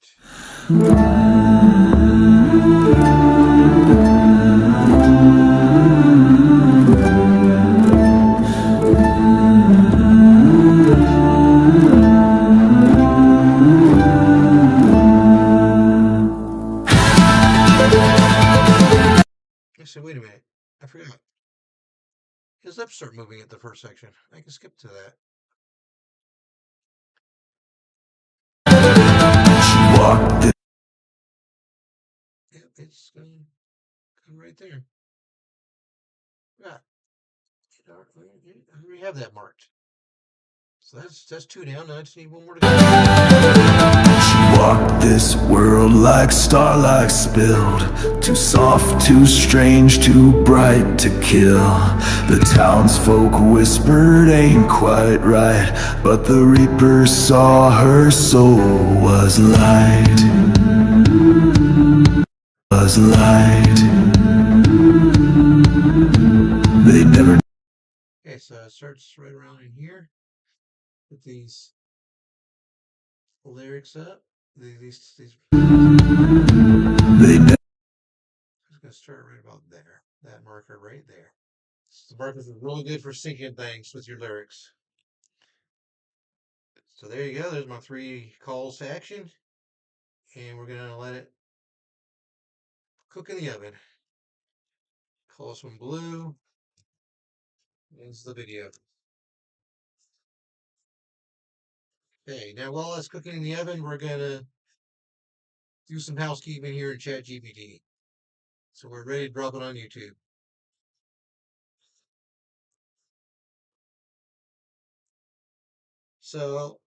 I said, wait a minute, I forgot. His lips start moving at the first section. I can skip to that. Yep, it's going to come right there. Yeah, we have that marked. So that's two down. Now I just need one more to go. She walked this world like starlight spilled, too soft, too strange, too bright to kill. The townsfolk whispered ain't quite right, but the reaper saw her soul was light. Was light. They never. Okay, so it starts right around in here. Put these lyrics up. These. They never. I'm just gonna start right about there. That marker right there. The markers are really good for syncing things with your lyrics. So there you go. There's my three calls to action, and we're gonna let it cook in the oven. Call this one blue. Ends the video. Okay, now while it's cooking in the oven, we're gonna do some housekeeping here in ChatGPT. So we're ready to drop it on YouTube. So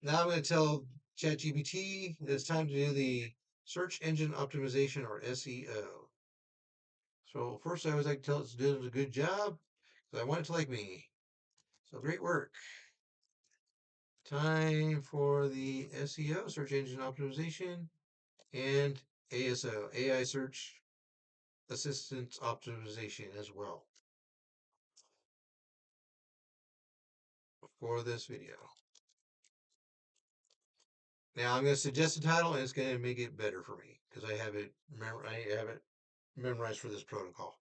now I'm going to tell ChatGPT that it's time to do the search engine optimization or SEO. So first I always like to tell it to do a good job because I want it to like me. So great work. Time for the SEO, search engine optimization, and ASO, AI search assistant optimization as well for this video. Now I'm going to suggest a title and it's going to make it better for me because I have it memorized for this protocol.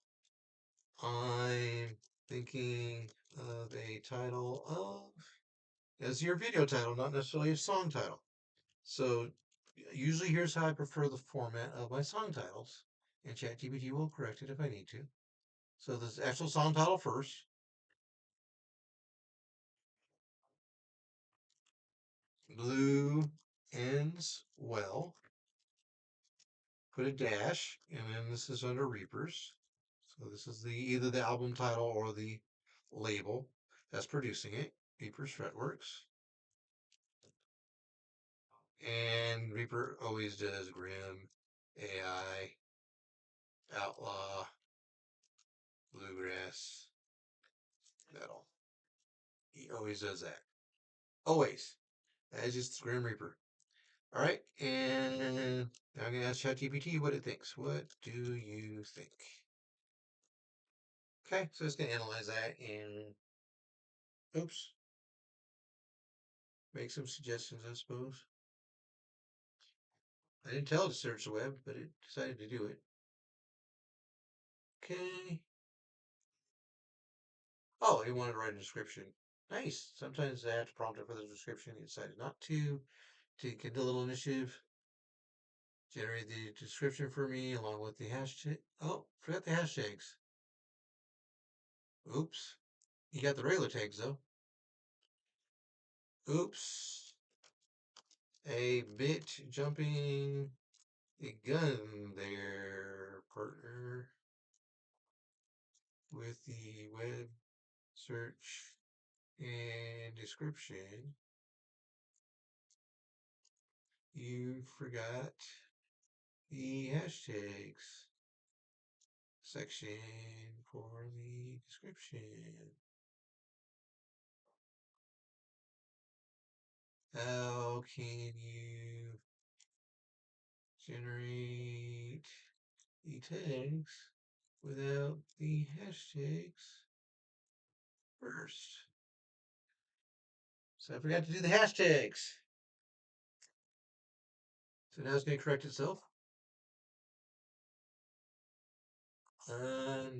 I'm thinking of a title of as your video title, not necessarily a song title. So usually here's how I prefer the format of my song titles, and ChatGPT will correct it if I need to. So this actual song title first. Blue ends well. Put a dash, and then this is under Reapers. So this is the either the album title or the label that's producing it, Reaper's Fretworks. And Reaper always does Grim, AI, Outlaw, Bluegrass, Metal. He always does that. Always. That is just Grim Reaper. All right, and now I'm going to ask ChatGPT what it thinks. What do you think? Okay, so it's going to analyze that and, oops, make some suggestions, I suppose. I didn't tell it to search the web, but it decided to do it. Okay. Oh, he wanted to write a description. Nice. Sometimes I have to prompt it for the description. He decided not to. Take a little initiative. Generate the description for me along with the hashtag. Oh, forgot the hashtags. Oops. You got the regular tags though. Oops. A bit jumping the gun there, partner. With the web search and description, you forgot the hashtags section for the description. How can you generate the tags without the hashtags first? So I forgot to do the hashtags. So now it's going to correct itself.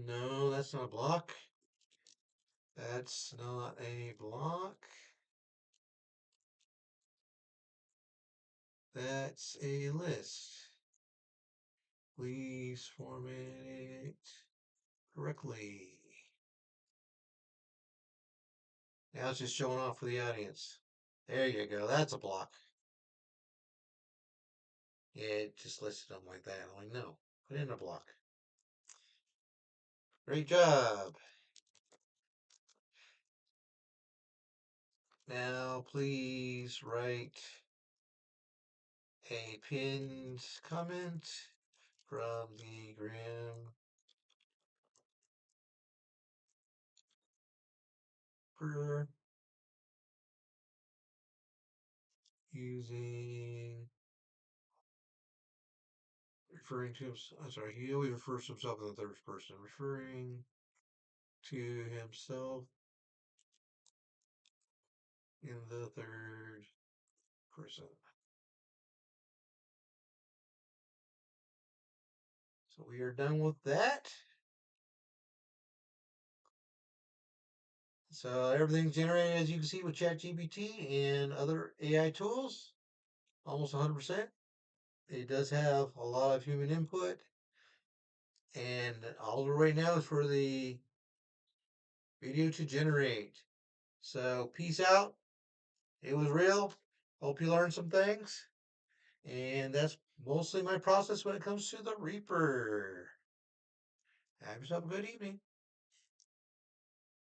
No, that's not a block. That's not a block. That's a list. Please format it correctly. Now it's just showing off for the audience. There you go. That's a block. Yeah, it just listed them like that. I'm like, no, put in a block. Great job. Now please write a pinned comment from the Grim Reaper using referring to himself. I'm sorry, he always refers to himself in the third person. Referring to himself in the third person. So we are done with that. So everything's generated, as you can see, with ChatGPT and other AI tools, almost 100%. It does have a lot of human input, and all right now is for the video to generate. So peace out. It was real. Hope you learned some things. And that's mostly my process when it comes to the Reaper. Have yourself a good evening.